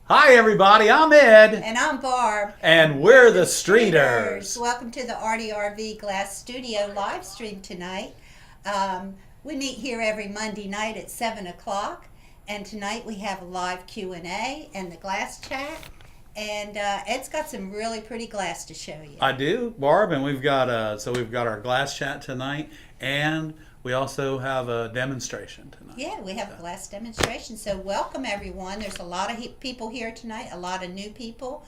Hi everybody, I'm Ed. And I'm Barb. And we're the Streeters. Welcome to the RDRV Glass Studio live stream tonight. We meet here every Monday night at 7 o'clock. And tonight we have a live Q&A and the glass chat. And Ed's got some really pretty glass to show you. I do, Barb, and we've got our glass chat tonight, and we also have a demonstration tonight. Yeah, we have a glass demonstration. So welcome everyone. There's a lot of people here tonight, a lot of new people.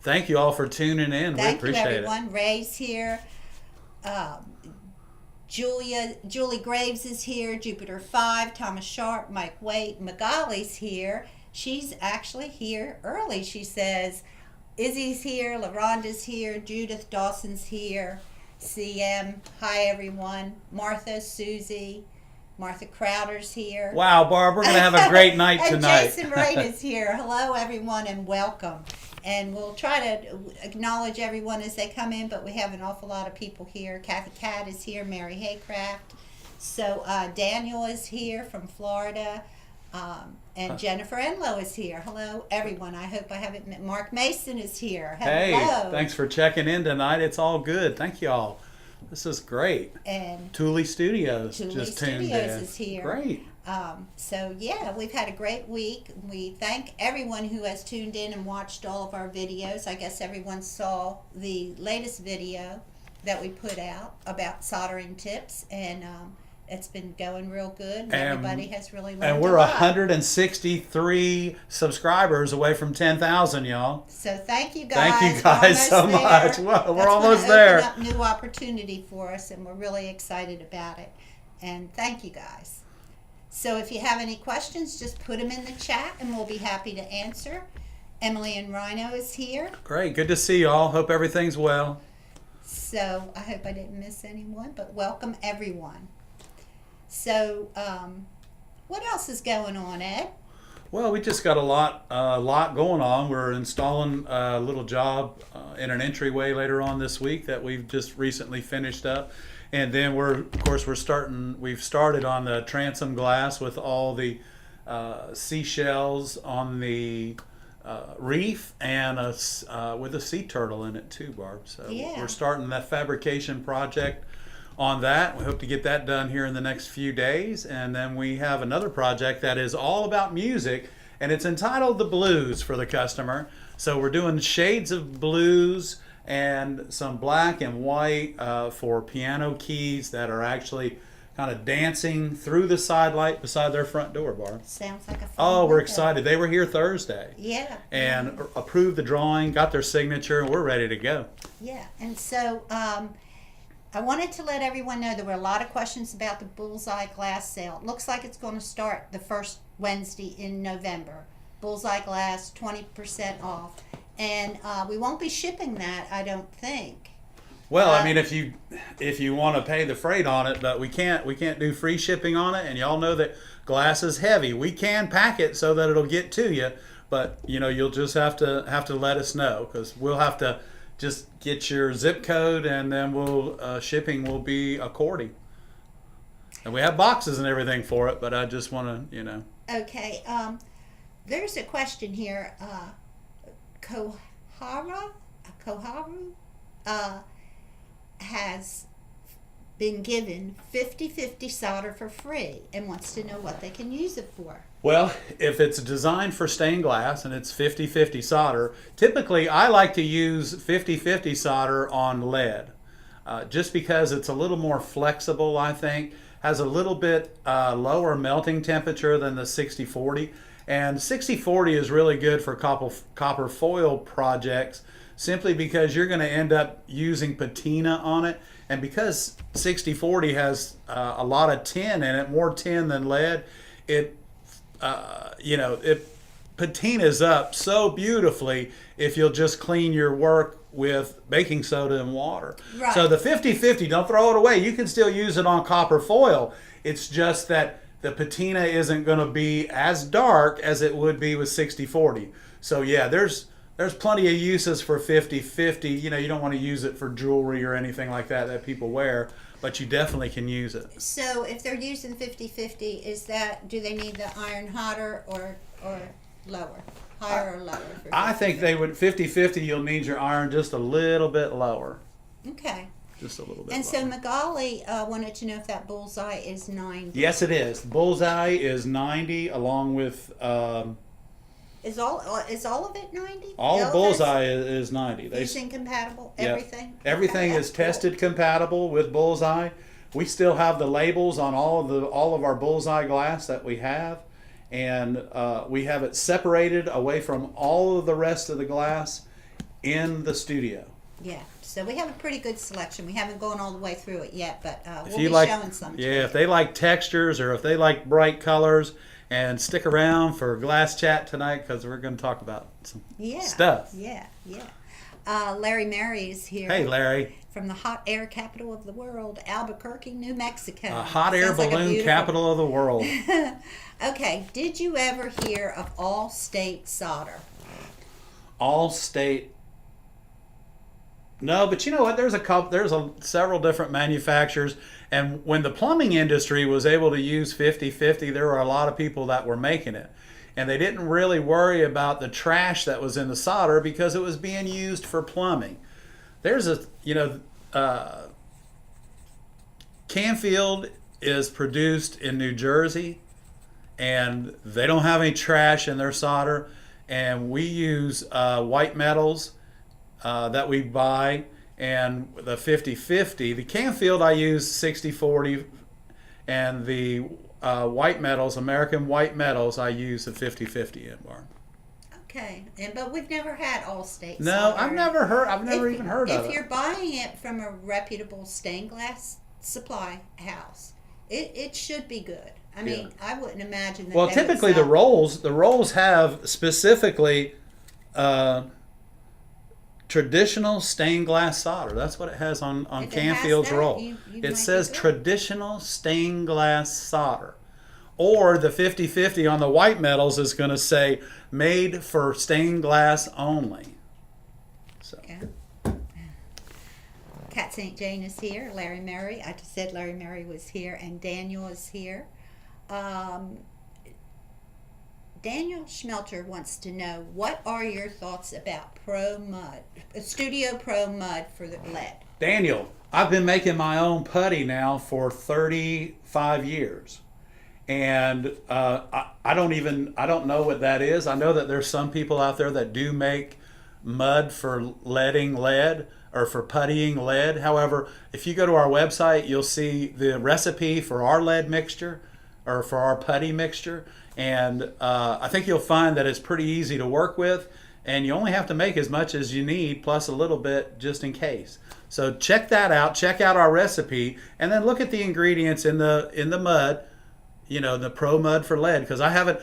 Thank you all for tuning in. We appreciate you everyone. It. Ray's here. Julie Graves is here. Jupiter 5, Thomas Sharp, Mike Waite, Magali's here. She's actually here early. She says Izzy's here, LaRonda's here, Judith Dawson's here, CM, hi everyone, Martha, Susie, Martha Crowder's here. Wow, Barb, we're going to have a great night tonight. And Jason Rain is here. Hello everyone and welcome. And we'll try to acknowledge everyone as they come in, but we have an awful lot of people here. Kathy Catt is here, Mary Haycraft. So Daniel is here from Florida. And Jennifer Enlow is here. Hello, everyone. I hope I haven't met. Mark Mason is here. Hello. Hey, thanks for checking in tonight. It's all good. Thank you all. This is great. And Thule Studios Thule just Studios tuned in. Is here. Great. So yeah, we've had a great week. We thank everyone who has tuned in and watched all of our videos. I guess everyone saw the latest video that we put out about soldering tips, and it's been going real good. And everybody has really learned. And we're 163 subscribers away from 10,000, y'all. So thank you guys. Thank you guys so much. Well, we're almost there. Open up new opportunity for us, and we're really excited about it. And thank you guys. So if you have any questions, just put them in the chat, and we'll be happy to answer. Emily and Rhino is here. Great. Good to see y'all. Hope everything's well. So I hope I didn't miss anyone, but welcome everyone. So, what else is going on, Ed? Well, we just got a lot going on. We're installing a little job in an entryway later on this week that we've just recently finished up, and then we've started on the transom glass with all the seashells on the reef and with a sea turtle in it too, Barb. So yeah. We're starting that fabrication project on that. We hope to get that done here in the next few days. And then we have another project that is all about music, and it's entitled The Blues for the customer. So we're doing shades of blues and some black and white for piano keys that are actually kind of dancing through the side light beside their front door, Barb. Sounds like a fun Oh, we're excited. They were here Thursday. Yeah. And approved the drawing, got their signature, and we're ready to go. Yeah. And so I wanted to let everyone know there were a lot of questions about the Bullseye glass sale. It looks like it's going to start the first Wednesday in November. Bullseye glass, 20% off. And we won't be shipping that, I don't think. Well, I mean, if you want to pay the freight on it, but we can't do free shipping on it, and y'all know that glass is heavy. We can pack it so that it'll get to you, but you'll just have to let us know, because we'll have to just get your zip code, and then shipping will be according. And we have boxes and everything for it, but I just want to, Okay. There's a question here. Koharu has been given 50/50 solder for free and wants to know what they can use it for. Well, if it's designed for stained glass and it's 50/50 solder, typically I like to use 50/50 solder on lead, just because it's a little more flexible, I think, has a little bit lower melting temperature than the 60/40. And 60/40 is really good for copper foil projects, simply because you're going to end up using patina on it. And because 60/40 has a lot of tin in it, more tin than lead, it patinas up so beautifully if you'll just clean your work with baking soda and water. Right. So the 50/50, don't throw it away. You can still use it on copper foil. It's just that the patina isn't going to be as dark as it would be with 60/40. So yeah, there's plenty of uses for 50/50. You don't want to use it for jewelry or anything like that people wear, but you definitely can use it. So if they're using 50/50, do they need the iron hotter or lower? Higher or lower? For I think 50-50? they would 50-50. You'll need your iron just a little bit lower. Okay. Just a little bit And so lower. Magali wanted to know if that bullseye is 90. Yes, it is. Bullseye is 90, along with Is all of it 90? all No, the bullseye is 90. That's fusing compatible? Yeah. Everything? Everything Okay, is that's cool. tested compatible with bullseye. We still have the labels on all of our bullseye glass that we have, and we have it separated away from all of the rest of the glass in the studio. Yeah. So we have a pretty good selection. We haven't gone all the way through it yet, but If we'll you be like, showing some. to yeah, you. if they like textures or if they like bright colors, and stick around for glass chat tonight because we're going to talk about some stuff. Yeah. Larry Mary is here. Hey, Larry. From the hot air capital of the world, Albuquerque, New Mexico. A hot air Sounds like a balloon beautiful- capital of the world. Okay, did you ever hear of All-State Solder? All state. No, but you know what? There's several different manufacturers, and when the plumbing industry was able to use 50-50, there were a lot of people that were making it, and they didn't really worry about the trash that was in the solder because it was being used for plumbing. There's Canfield is produced in New Jersey, and they don't have any trash in their solder, and we use white metals that we buy, and the 50-50. The Canfield I use 60-40, and the white metals, American white metals, I use the 50-50 in bar. Okay, but we've never had All-State No, Solder. I've never even heard of it. If you're buying it from a reputable stained glass supply house, it should be good. I mean, I wouldn't imagine that. Well, they would typically the sell- rolls have specifically traditional stained glass solder. That's what it has on If it has Canfield's that, roll. you might It be says good. traditional stained glass solder. Or the 50-50 on the white metals is going to say made for stained glass only. So. Yeah. Kat St. Jane is here. Larry Mary. I just said Larry Mary was here, and Daniel is here. Daniel Schmelter wants to know, what are your thoughts about Pro Mud, Studio Pro Mud for the lead? Daniel, I've been making my own putty now for 35 years. And I don't know what that is. I know that there's some people out there that do make mud for leading lead or for puttying lead. However, if you go to our website, you'll see the recipe for our lead mixture or for our putty mixture. And I think you'll find that it's pretty easy to work with, and you only have to make as much as you need plus a little bit just in case. So check that out. Check out our recipe, and then look at the ingredients in the mud. You know, the Pro Mud for lead, because I haven't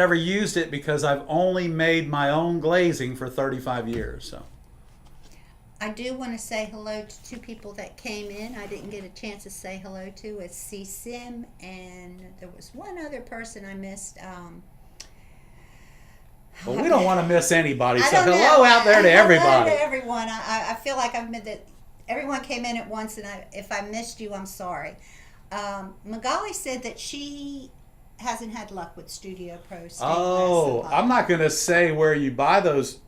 ever used it because I've only made my own glazing for 35 years. So I do want to say hello to two people that came in. I didn't get a chance to say hello to. It's C. Sim, and there was one other person I missed. well, we don't want to miss anybody. I So don't hello know. out there to Hello everybody. to everyone. I feel like I've met that everyone came in at once, and if I missed you, I'm sorry. Magali said that she hasn't had luck with Studio Pro stained glass Oh, supply. I'm not going to say where you buy those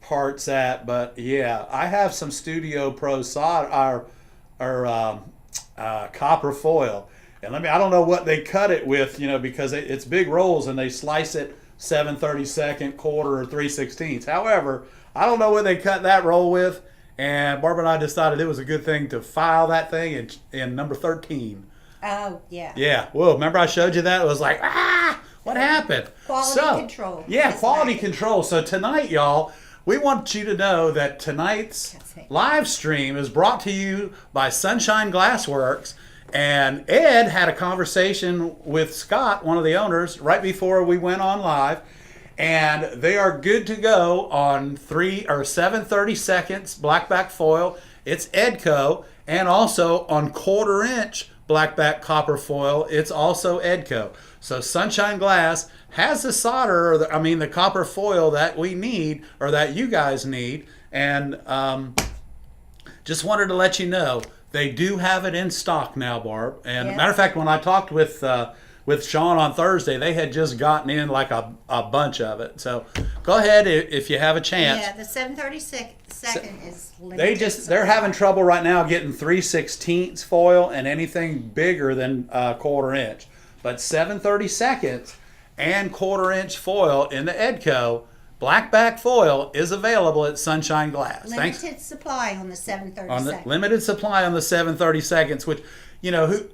parts at, but yeah, I have some Studio Pro solder or copper foil, and I don't know what they cut it with, because it's big rolls and they slice it 7/32, quarter, or 3/16. However, I don't know what they cut that roll with, and Barbara and I decided it was a good thing to file that thing in number 13. Oh, yeah. Yeah. Whoa, remember I showed you that? It was like, what happened? Quality control. Yeah, It's quality like- control. So tonight, y'all, we want you to know that tonight's That's it. live stream is brought to you by Sunshine Glassworks. And Ed had a conversation with Scott, one of the owners, right before we went on live. And they are good to go on 7/32 blackback foil. It's Edco. And also on 1/4 inch blackback copper foil, it's also Edco. So Sunshine Glass has the solder, the copper foil that we need, or that you guys need. And just wanted to let you know, they do have it in stock now, Barb. And Yeah. matter of fact, when I talked with with Sean on Thursday, they had just gotten in like a bunch of it. So go ahead if you have a chance. Yeah, the 732nd is limited. They're having trouble right now getting 3/16 foil and anything bigger than quarter inch. But 7/32 and quarter inch foil in the Edco blackback foil is available at Sunshine Glass. Limited supply on the 732nd. On the limited supply on the 7/32, which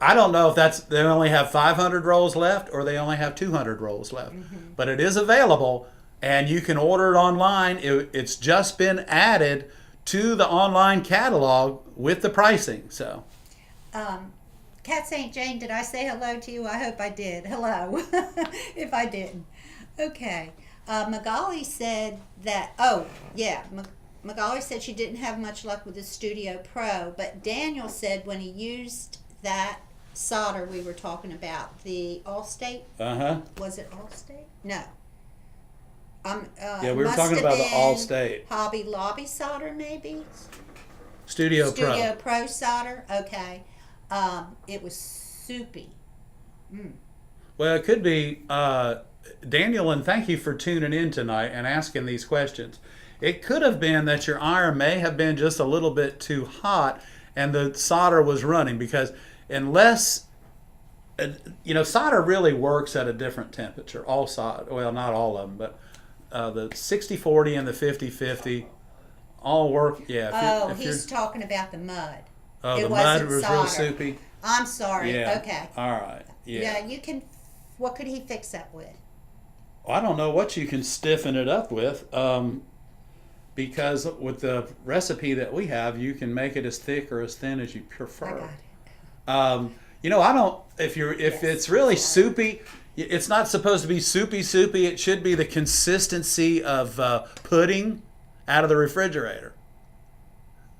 I don't know if they only have 500 rolls left or they only have 200 rolls left, but it is available and you can order it online. It's just been added to the online catalog with the pricing. So, Cat St. Jane, did I say hello to you? I hope I did. Hello, if I didn't. Okay. Magali said that. Oh, yeah. Magali said she didn't have much luck with the Studio Pro, but Daniel said when he used that solder we were talking about, the Allstate. Was it Allstate? No. Yeah, we were talking about the Allstate. Hobby Lobby solder, maybe. Studio Pro solder. Okay. It was soupy. Well, it could be, Daniel, and thank you for tuning in tonight and asking these questions. It could have been that your iron may have been just a little bit too hot and the solder was running, because unless, solder really works at a different temperature. All solder, well, not all of them, but the 60/40 and the 50/50 all work. Yeah. He's talking about the mud. Oh, the mud was solder. real soupy. I'm sorry. Yeah. Okay. All right. Yeah. Yeah, you can. What could he fix that with? I don't know what you can stiffen it up with, because with the recipe that we have, you can make it as thick or as thin as you prefer. I got it. I don't. If it's really soupy, it's not supposed to be soupy. It should be the consistency of pudding out of the refrigerator.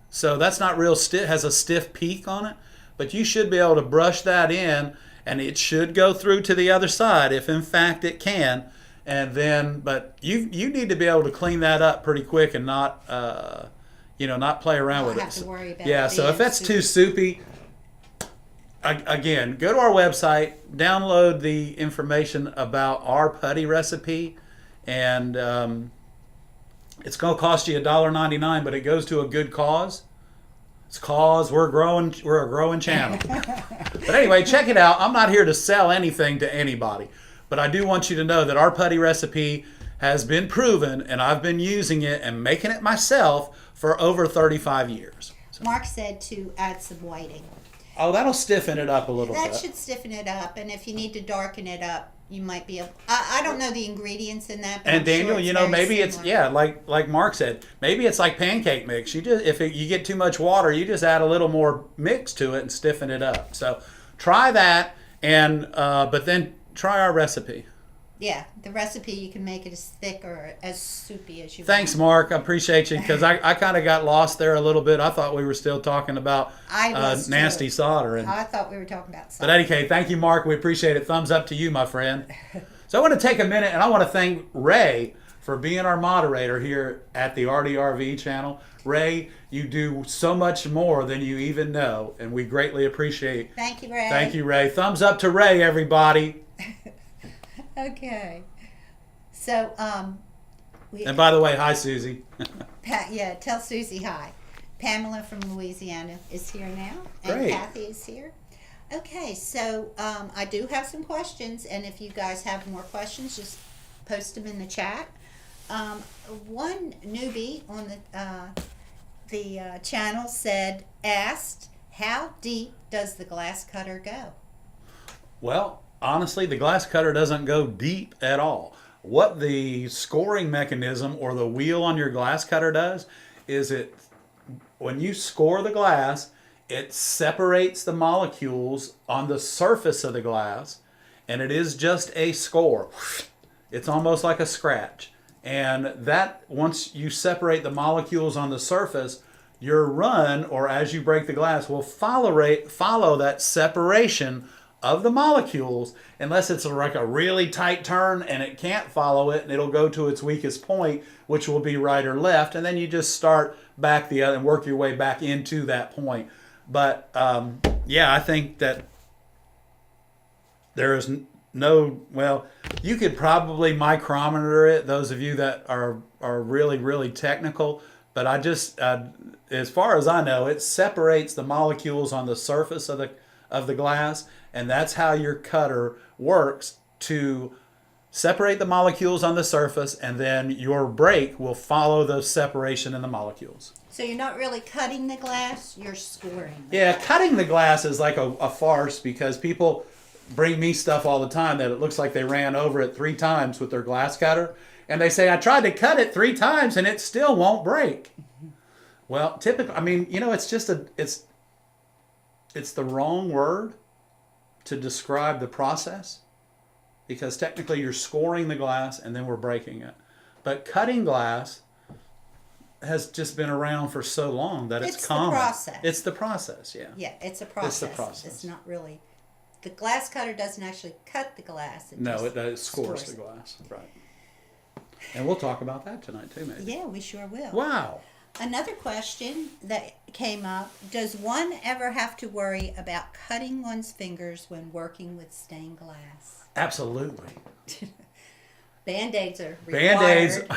So that's not real stiff. Has a stiff peak on it, but you should be able to brush that in, and it should go through to the other side if, in fact, it can. And then, but you need to be able to clean that up pretty quick and not, not play around with it. Have to worry about yeah. So if that's too soupy, again, go to our website, download the information about our putty recipe, and it's going to cost you $1.99, but it goes to a good cause. It's cause we're a growing channel. But anyway, check it out. I'm not here to sell anything to anybody, but I do want you to know that our putty recipe has been proven, and I've been using it and making it myself for over 35 years. So. Mark said to add some whiting. Oh, that'll stiffen it up a little bit. That should stiffen it up, and if you need to darken it up, you might be able. I don't know the ingredients in that. But and I'm Daniel, sure maybe it's like Mark said, maybe it's like pancake mix. You just you get too much water, you just add a little more mix to it and stiffen it up. So try that, and but then try our recipe. Yeah, the recipe, you can make it as thick or as soupy as you want. Thanks, Mark. I appreciate you, because I kind of got lost there a little bit. I thought we were still talking about nasty solder. I thought we were talking about solder. But anyway, thank you, Mark. We appreciate it. Thumbs up to you, my friend. So I want to take a minute, and I want to thank Ray for being our moderator here at the RDRV channel. Ray, you do so much more than you even know, and we greatly appreciate. Thank you, Ray. Thank you, Ray. Thumbs up to Ray, everybody. Okay. So, and by the way, hi, Susie. Tell Susie hi. Pamela from Louisiana is here now, and Great. Kathy is here. Okay, so I do have some questions, and if you guys have more questions, just post them in the chat. One newbie on the channel asked, how deep does the glass cutter go? Well, honestly, the glass cutter doesn't go deep at all. What the scoring mechanism or the wheel on your glass cutter does is when you score the glass, it separates the molecules on the surface of the glass, and it is just a score. It's almost like a scratch. And that, once you separate the molecules on the surface, your run, or as you break the glass, will follow that separation of the molecules, unless it's like a really tight turn and it can't follow it, and it'll go to its weakest point, which will be right or left, and then you just start back the other and work your way back into that point. But I think that there is well, you could probably micrometer it, those of you that are really, really technical. But I just, as far as I know, it separates the molecules on the surface of the glass, and that's how your cutter works to separate the molecules on the surface, and then your brake will follow the separation in the molecules. So you're not really cutting the glass, you're scoring. Yeah, cutting the glass is like a farce because people bring me stuff all the time that it looks like they ran over it 3 times with their glass cutter. And they say, I tried to cut it 3 times and it still won't break. Well, typically, I mean, it's just it's the wrong word to describe the process because technically you're scoring the glass and then we're breaking it. But cutting glass has just been around for so long that it's common. The process. It's the process, yeah. Yeah, it's a process. It's the process. It's not really... The glass cutter doesn't actually cut the glass. It scores the glass. Right. And we'll talk about that tonight too, maybe. Yeah, we sure will. Wow. Another question that came up, does one ever have to worry about cutting one's fingers when working with stained glass? Absolutely. Band-Aids are required.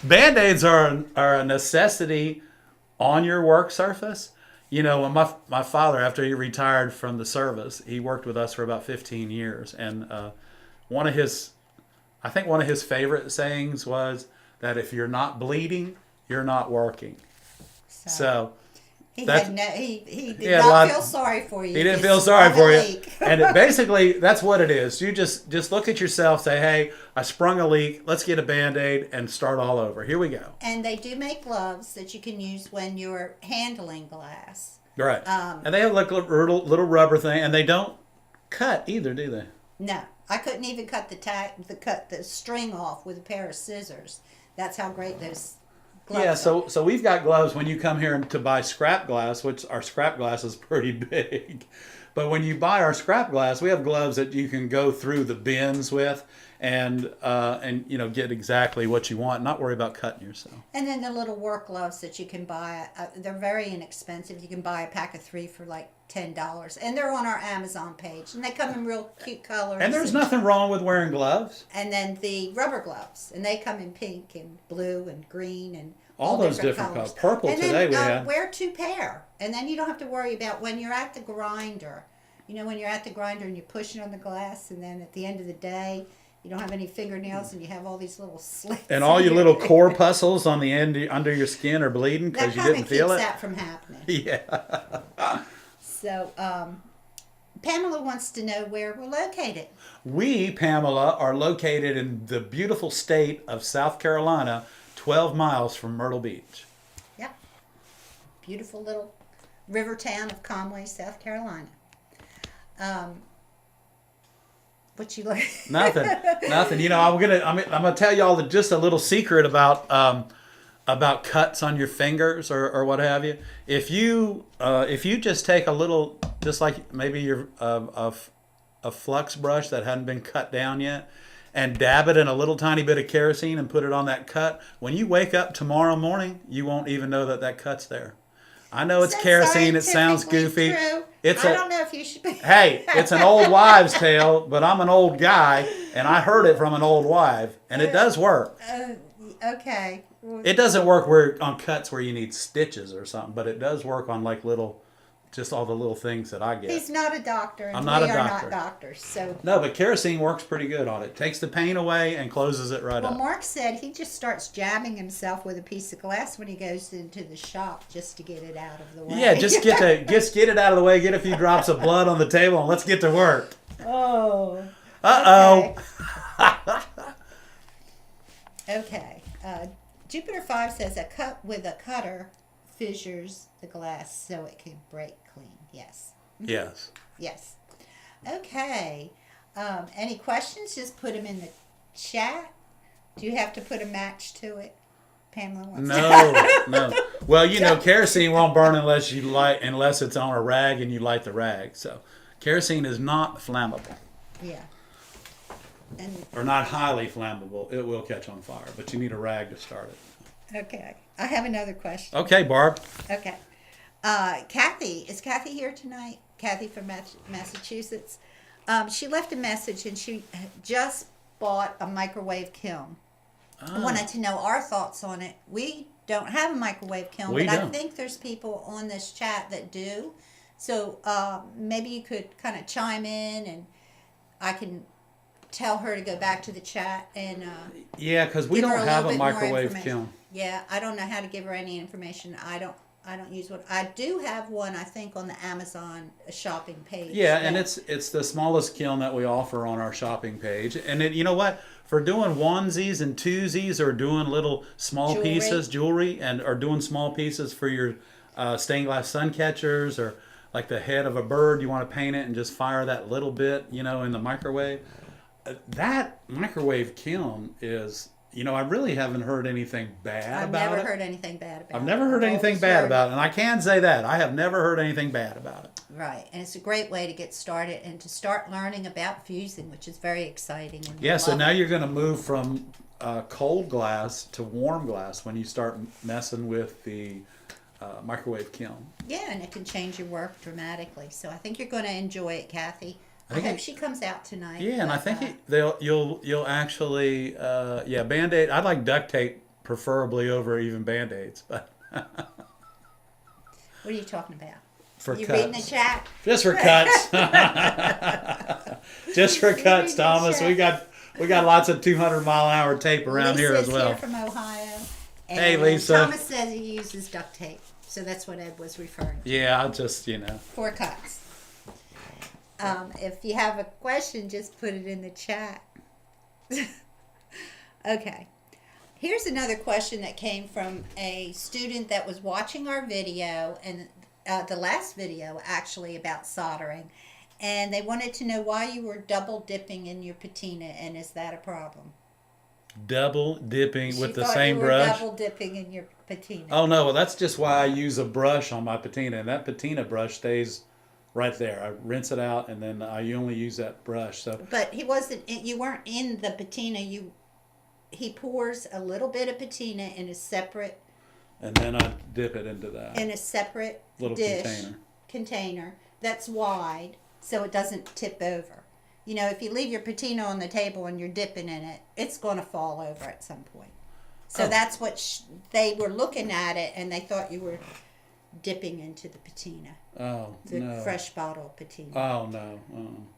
Band-Aids are a necessity on your work surface. When my father, after he retired from the service, he worked with us for about 15 years. And one of his favorite sayings was that if you're not bleeding, you're not working. So he did not feel sorry for you. He didn't feel sorry for you. And basically, that's what it is. You just look at yourself, say, hey, I sprung a leak. Let's get a Band-Aid and start all over. Here we go. And they do make gloves that you can use when you're handling glass. Right. And they have like a little rubber thing, and they don't cut either, do they? No. I couldn't even cut the string off with a pair of scissors. That's how great those gloves are. So we've got gloves when you come here to buy scrap glass, which our scrap glass is pretty big. But when you buy our scrap glass, we have gloves that you can go through the bins with and get exactly what you want, not worry about cutting yourself. And then the little work gloves that you can buy, they're very inexpensive. You can buy a pack of 3 for like $10, and they're on our Amazon page, and they come in real cute colors. And there's nothing wrong with wearing gloves. And then the rubber gloves, and they come in pink and blue and green and all those different colors. Purple and today then, we had. Wear 2 pair, and then you don't have to worry about when you're at the grinder. When you're at the grinder and you're pushing on the glass, and then at the end of the day, you don't have any fingernails, and you have all these little slits. And all your little corpuscles on the end under your skin are bleeding because you didn't feel it. That kind of keeps that from happening. Yeah. So, Pamela wants to know where we're located. We, Pamela, are located in the beautiful state of South Carolina, 12 miles from Myrtle Beach. Yep. Beautiful little river town of Conway, South Carolina. What you like? Nothing. I'm gonna tell y'all just a little secret about cuts on your fingers or what have you. If you just take a little, just like maybe your a flux brush that hadn't been cut down yet, and dab it in a little tiny bit of kerosene and put it on that cut, when you wake up tomorrow morning, you won't even know that cut's there. I know it's kerosene. It sounds goofy. True? I don't know if you should be. Hey, it's an old wives' tale, but I'm an old guy, and I heard it from an old wife, and it does work. Okay. It doesn't work on cuts where you need stitches or something, but it does work on like just all the little things that I get. He's not a doctor, and I'm not we a are doctor. not doctors. So no, but kerosene works pretty good on it. Takes the pain away and closes it right up. Well, Mark said he just starts jabbing himself with a piece of glass when he goes into the shop just to get it out of the way. Yeah, just get it out of the way. Get a few drops of blood on the table, and let's get to work. Oh. Uh-oh. Okay. Jupiter 5 says a cut with a cutter fissures the glass so it can break clean. Yes. Yes. Yes. Okay. Any questions? Just put them in the chat. Do you have to put a match to it? Pamela wants No. Well, kerosene won't burn unless it's on a rag and you light the rag. So, kerosene is not flammable. Yeah. Or not highly flammable. It will catch on fire, but you need a rag to start it. Okay. I have another question. Okay, Barb. Okay. Kathy, is Kathy here tonight? Kathy from Massachusetts. She left a message, and she just bought a microwave kiln. I wanted to know our thoughts on it. We don't have a microwave kiln, We but I don't. think there's people on this chat that do. So maybe you could kind of chime in, and I can tell her to go back to the chat and Yeah, because we give her don't a have little a bit more microwave information. kiln. Yeah, I don't know how to give her any information. I don't use one. I do have one, I think, on the Amazon shopping page. Yeah, and that- it's the smallest kiln that we offer on our shopping page. And you know what? For doing onesies and twosies, or doing little small Jewelry. pieces, jewelry, and or doing small pieces for your stained glass sun catchers, or like the head of a bird, you want to paint it and just fire that little bit, in the microwave. That microwave kiln is, I really haven't heard anything bad I've about never it. heard anything bad about it. I've never heard anything always bad heard- about it, and I can say that. I have never heard anything bad about it. Right, and it's a great way to get started and to start learning about fusing, which is very exciting. And Yeah, so love now it. you're going to move from cold glass to warm glass when you start messing with the microwave kiln. Yeah, and it can change your work dramatically. So I think you're going to enjoy it, Kathy. I think hope it- she comes out tonight. Yeah, and I but, think you'll actually Band-Aid. I'd like duct tape preferably over even Band-Aids, but what are you talking about? for You cuts. reading the chat? Just for cuts. Just for cuts, reading the Thomas. chat. We got lots of 200-mile-an-hour tape around here as Lisa's well. here from Ohio. And Hey, Lisa. Thomas says he uses duct tape. So that's what Ed was referring to. Yeah, I just For cuts. If you have a question, just put it in the chat. Okay. Here's another question that came from a student that was watching our video, and the last video actually, about soldering. And they wanted to know why you were double dipping in your patina, and is that a problem? double dipping with She the thought same you were brush. double dipping in your patina. Oh no, well that's just why I use a brush on my patina, and that patina brush stays right there. I rinse it out, and then I only use that brush. So But he wasn't. You weren't in the patina. He pours a little bit of patina in a separate and then I dip it into that little little container that's wide, so it doesn't tip over. If you leave your patina on the table and you're dipping in it, it's going to fall over at some point. So Oh. that's what they were looking at it, and they thought you were dipping into the patina, Oh the no. fresh bottle patina, Oh no.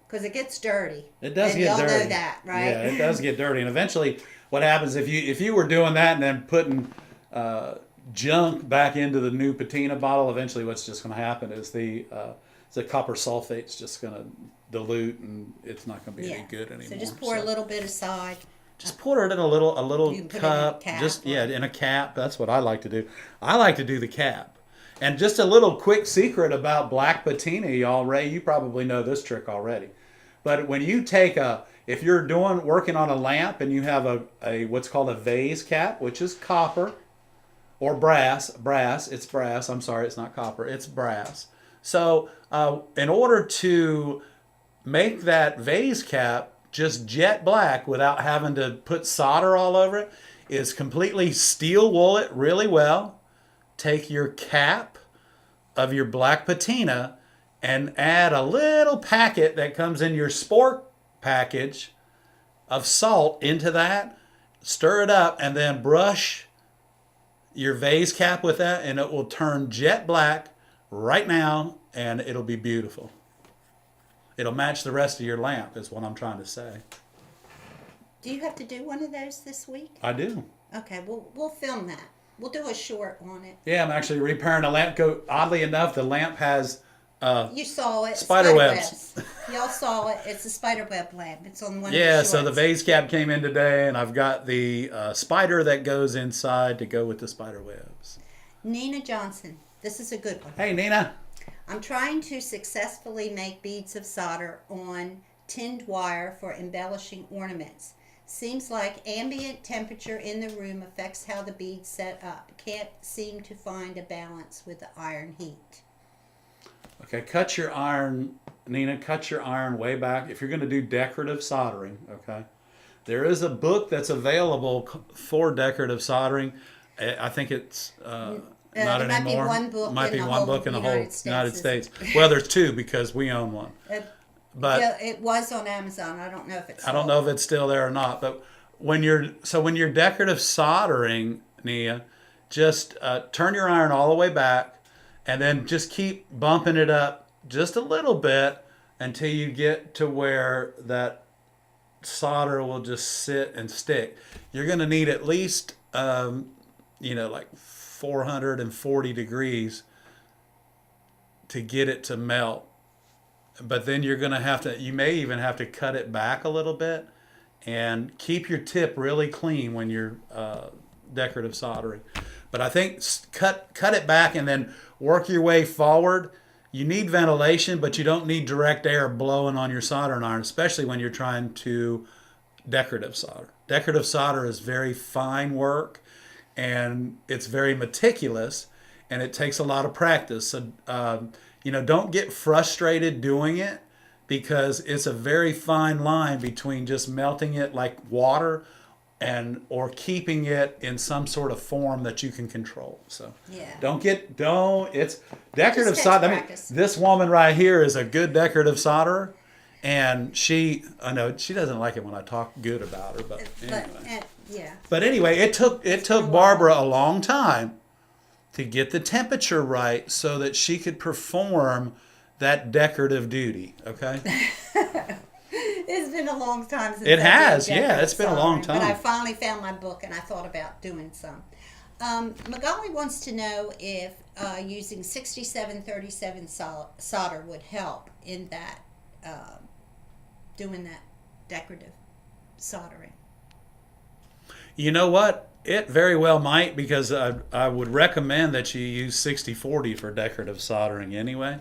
because it gets dirty. It does And get y'all dirty. know that, right? Yeah, it does get dirty, and eventually, what happens if you were doing that and then putting junk back into the new patina bottle? Eventually, what's just going to happen is the copper sulfate's just going to dilute, and it's not going to be any good anymore. So just pour a little bit aside. Just pour it in a little You can put it in a cup. cap, Just or- in a cap. That's what I like to do. I like to do the cap. And just a little quick secret about black patina, y'all. Ray, you probably know this trick already. But when you take if you're working on a lamp and you have a what's called a vase cap, which is copper or brass. It's brass. I'm sorry, it's not copper. It's brass. So in order to make that vase cap just jet black without having to put solder all over it, is completely steel wool it really well. Take your cap of your black patina and add a little packet that comes in your sport package of salt into that. Stir it up and then brush your vase cap with that, and it will turn jet black right now, and it'll be beautiful. It'll match the rest of your lamp, is what I'm trying to say. Do you have to do one of those this week? I do. Okay, we'll film that. We'll do a short on it. Yeah, I'm actually repairing a lamp. Oddly enough, the lamp has You saw it. Spider webs. Y'all saw it. It's a spider web lamp. It's on one yeah, of the so the shorts. vase cap came in today, and I've got the spider that goes inside to go with the spider webs. Nina Johnson. This is a good one. Hey, Nina. I'm trying to successfully make beads of solder on tinned wire for embellishing ornaments. Seems like ambient temperature in the room affects how the beads set up. Can't seem to find a balance with the iron heat. Okay, cut your iron, Nina, cut your iron way back. If you're going to do decorative soldering, okay, there is a book that's available for decorative soldering. I think it's not there might be anymore. one book Might in be the one whole book in the whole United States, United isn't States. Well, there's two because we own one. But Yeah, it was on Amazon. I don't know if it's. I don't know if it's still there or not. But when you're decorative soldering, Nia, just turn your iron all the way back, and then just keep bumping it up just a little bit until you get to where that solder will just sit and stick. You're going to need at least like 440 degrees to get it to melt. But then you're going to you may even have to cut it back a little bit, and keep your tip really clean when you're decorative soldering. But I think cut it back and then work your way forward. You need ventilation, but you don't need direct air blowing on your soldering iron, especially when you're trying to decorative solder. Decorative solder is very fine work, and it's very meticulous, and it takes a lot of practice. So, don't get frustrated doing it, because it's a very fine line between just melting it like water or keeping it in some sort of form that you can control. So yeah. It's decorative solder. I mean, this woman right here is a good decorative solderer, and I know she doesn't like it when I talk good about her, but anyway. Yeah. But anyway, it took Barbara a long time to get the temperature right so that she could perform that decorative duty. Okay. It's been a long time since it has. Yeah, it's been a long time. But I finally found my book, and I thought about doing some. Magali wants to know if using 6737 solder would help in that doing that decorative soldering. You know what? It very well might, because I would recommend that you use 6040 for decorative soldering anyway.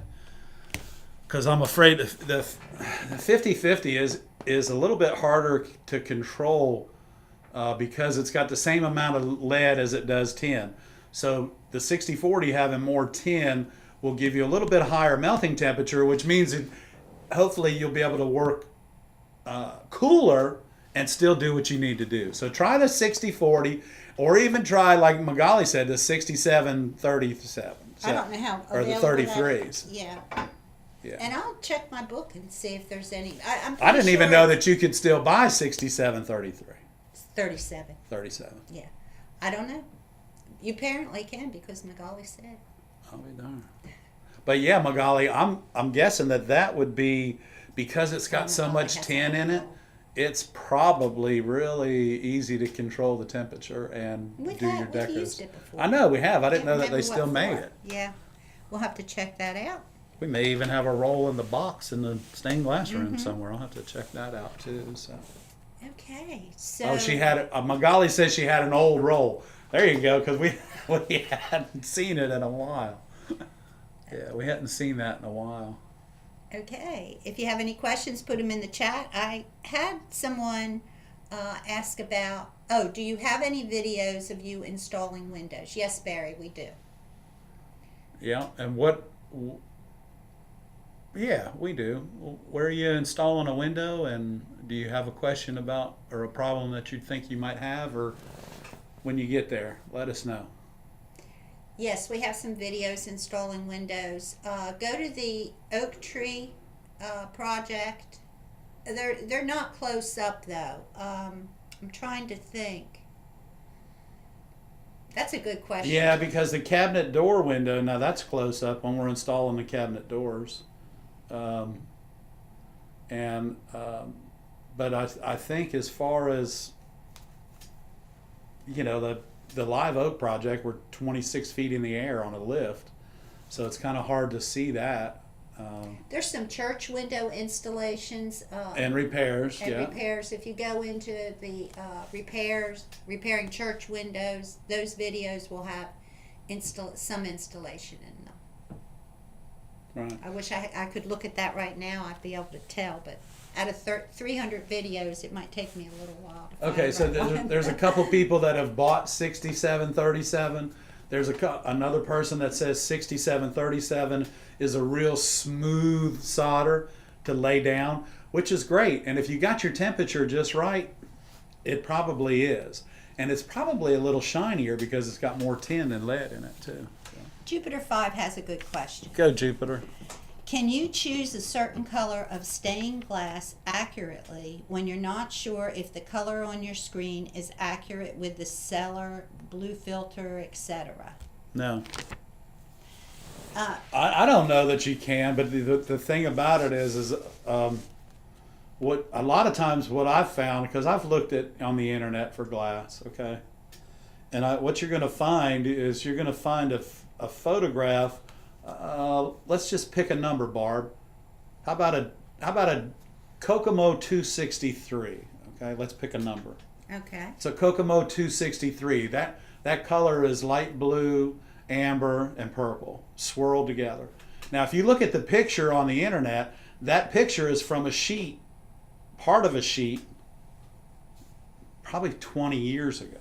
Because I'm afraid the 5050 is a little bit harder to control because it's got the same amount of lead as it does tin. So the 6040 having more tin will give you a little bit higher melting temperature, which means hopefully you'll be able to work cooler and still do what you need to do. So try the 6040, or even try, like Magali said, the 6737. I don't know how. Or the 33s. Yeah. Yeah. And I'll check my book and see if there's any. I didn't even know that you could still buy 6733. 37. 37. Yeah. I don't know. You apparently can, because Magali said. I'll be darned. But yeah, Magali, I'm guessing that would be, because it's got so much tin in it, it's probably really easy to control the temperature and do your decorative. We've used it before. I know we have. I didn't know that they still made it. Yeah. We'll have to check that out. We may even have a roll in the box in the stained glass room somewhere. I'll have to check that out too. So. Okay. So. Oh, she had Magali says she had an old roll. There you go, because we hadn't seen it in a while. Yeah, we hadn't seen that in a while. Okay. If you have any questions, put them in the chat. I had someone ask about, do you have any videos of you installing windows? Yes, Barry, we do. Yeah, and yeah, we do. Where are you installing a window, and do you have a question about or a problem that you think you might have, or when you get there, let us know. Yes, we have some videos installing windows. Go to the oak tree project. They're not close up though. I'm trying to think. That's a good question. Yeah, because the cabinet door window, now that's close up when we're installing the cabinet doors. But I think as far as, the live oak project, we're 26 feet in the air on a lift. So it's kind of hard to see that. There's some church window installations. And repairs, repairs. If you go into the repairing church windows, those videos will have some installation in them. Right. I wish I could look at that right now. I'd be able to tell, but out of 300 videos, it might take me a little while to find Okay, so there's a couple people that have bought 6737. There's another person that says 6737 is a real smooth solder to lay down, which is great. And if you got your temperature just right, it probably is. And it's probably a little shinier because it's got more tin than lead in it too. So. Jupiter 5 has a good question. Go, Jupiter. Can you choose a certain color of stained glass accurately when you're not sure if the color on your screen is accurate with the seller, blue filter, etc.? No. Uh, I don't know that you can, but the thing about it is what a lot of times what I've found, because I've looked at on the internet for glass, okay, and what you're going to find is you're going to find a photograph. Let's just pick a number, Barb. How about a Kokomo 263? Okay, let's pick a number. okay. So Kokomo 263. That color is light blue, amber, and purple swirled together. Now, if you look at the picture on the internet, that picture is from a sheet, part of a sheet, probably 20 years ago.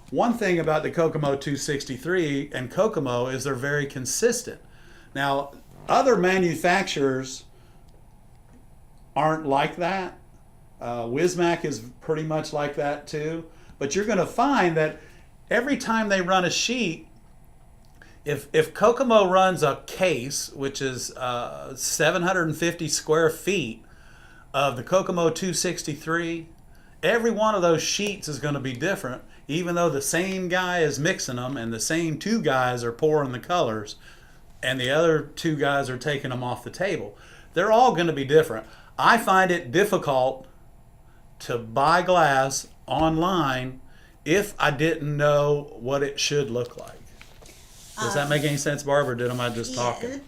One thing about the Kokomo 263 and Kokomo is they're very consistent. Now, other manufacturers aren't like that. Wismac is pretty much like that too. But you're going to find that every time they run a sheet, if Kokomo runs a case, which is 750 square feet of the Kokomo 263, every one of those sheets is going to be different, even though the same guy is mixing them and the same two guys are pouring the colors and the other two guys are taking them off the table. They're all going to be different. I find it difficult to buy glass online if I didn't know what it should look like. Does that make any sense, Barbara? Or am I just talking?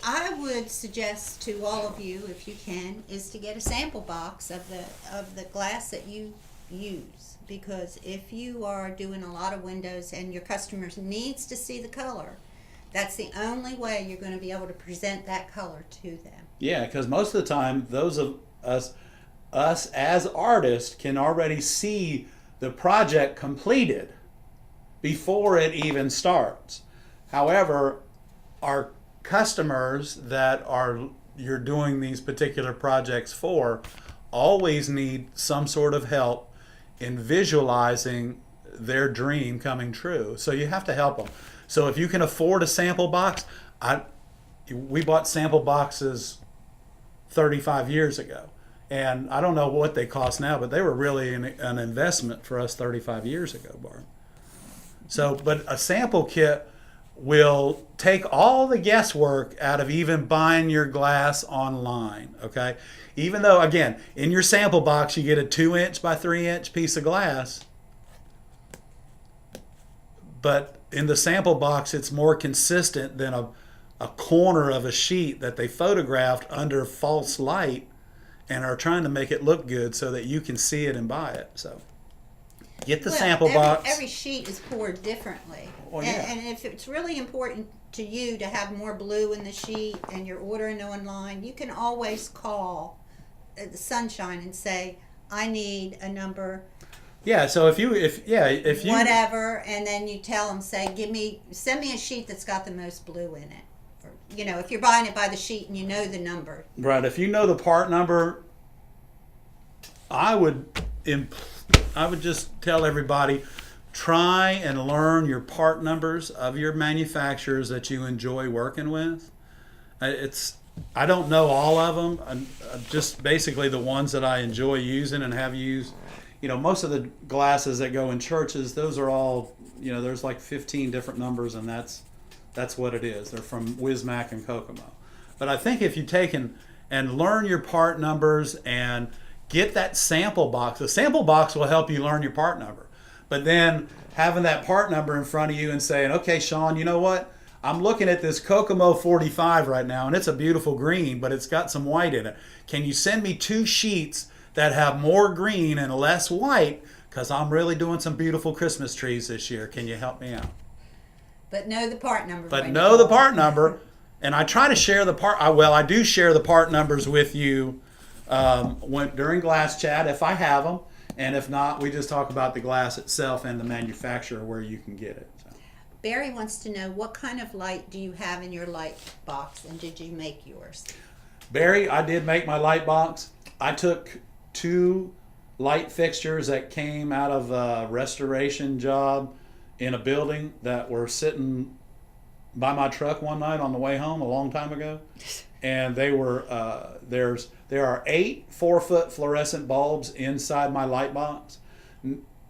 I would suggest to all of you, if you can, is to get a sample box of the glass that you use, because if you are doing a lot of windows and your customers needs to see the color, that's the only way you're going to be able to present that color to them. Yeah, because most of the time, those of us as artists can already see the project completed before it even starts. However, our customers that you're doing these particular projects for always need some sort of help in visualizing their dream coming true. So you have to help them. So if you can afford a sample box, we bought sample boxes 35 years ago. And I don't know what they cost now, but they were really an investment for us 35 years ago, Barb. So, but a sample kit will take all the guesswork out of even buying your glass online, okay? Even though, again, in your sample box, you get a 2-inch by 3-inch piece of glass, but in the sample box, it's more consistent than a corner of a sheet that they photographed under false light and are trying to make it look good so that you can see it and buy it. So get the sample box. Every sheet is poured differently. Well, yeah. And if it's really important to you to have more blue in the sheet and you're ordering online, you can always call the Sunshine and say, I need a number. Yeah, so if you whatever, and then you tell them, say, send me a sheet that's got the most blue in it. Or, if you're buying it by the sheet and you know the number. Right, if you know the part number, I would just tell everybody, try and learn your part numbers of your manufacturers that you enjoy working with. I don't know all of them. Just basically the ones that I enjoy using and have used. Most of the glasses that go in churches, those are all, there's like 15 different numbers, and that's what it is. They're from Wismac and Kokomo. But I think if you take and learn your part numbers and get that sample box, the sample box will help you learn your part number. But then having that part number in front of you and saying, okay, Sean, you know what? I'm looking at this Kokomo 45 right now, and it's a beautiful green, but it's got some white in it. Can you send me 2 sheets that have more green and less white, because I'm really doing some beautiful Christmas trees this year? Can you help me out? But know the part number. But know the part number, and I try to share the part. I do share the part numbers with you during glass chat if I have them, and if not, we just talk about the glass itself and the manufacturer where you can get it. So. Barry wants to know, what kind of light do you have in your light box, and did you make yours? Barry, I did make my light box. I took 2 light fixtures that came out of a restoration job in a building that were sitting by my truck one night on the way home a long time ago, and they were there are 8 4-foot fluorescent bulbs inside my light box.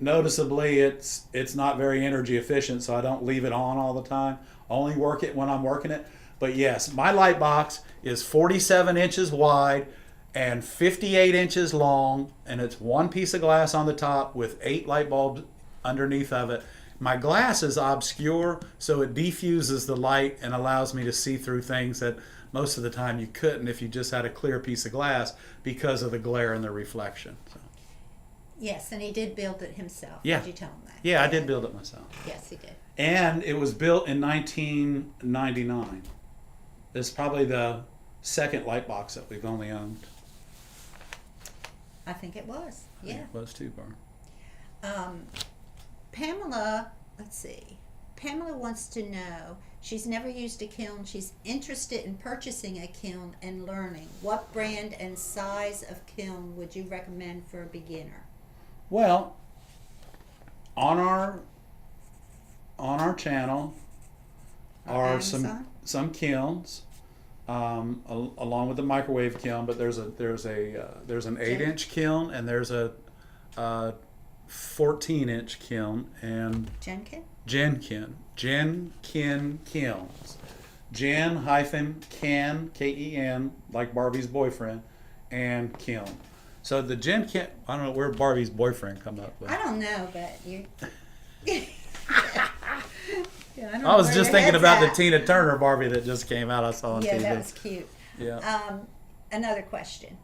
Noticeably, it's not very energy efficient, so I don't leave it on all the time. Only work it when I'm working it. But yes, my light box is 47 inches wide and 58 inches long, and it's one piece of glass on the top with 8 light bulbs underneath of it. My glass is obscure, so it diffuses the light and allows me to see through things that most of the time you couldn't if you just had a clear piece of glass because of the glare and the reflection. So. Yes, and he did build it himself. Yeah. Did you tell him that? Yeah, I did build it myself. Yes, he did. And it was built in 1999. It's probably the second light box that we've only owned. I think it was. Yeah. It was too, Barb. Pamela, let's see. Pamela wants to know, she's never used a kiln. She's interested in purchasing a kiln and learning. What brand and size of kiln would you recommend for a beginner? Well, on our channel are some kilns, along with the microwave kiln. But there's an 8-inch kiln and there's a 14-inch kiln and Genkin kilns. Gen-can Ken like Barbie's boyfriend and kiln. So the Genkin, I don't know where Barbie's boyfriend come up with. I don't know, but you. Yeah, I was just thinking about the Tina Turner Barbie that just came out. I saw on TV. Yeah, that was cute. Yeah. Another question.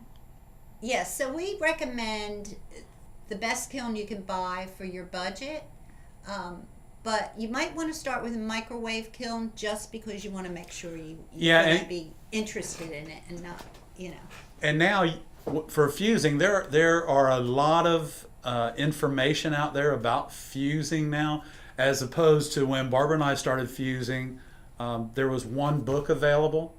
Yes, so we recommend the best kiln you can buy for your budget. But you might want to start with a microwave kiln just because you want to make sure you're going to be interested in it and not, And now for fusing, there are a lot of information out there about fusing now, as opposed to when Barbara and I started fusing. There was one book available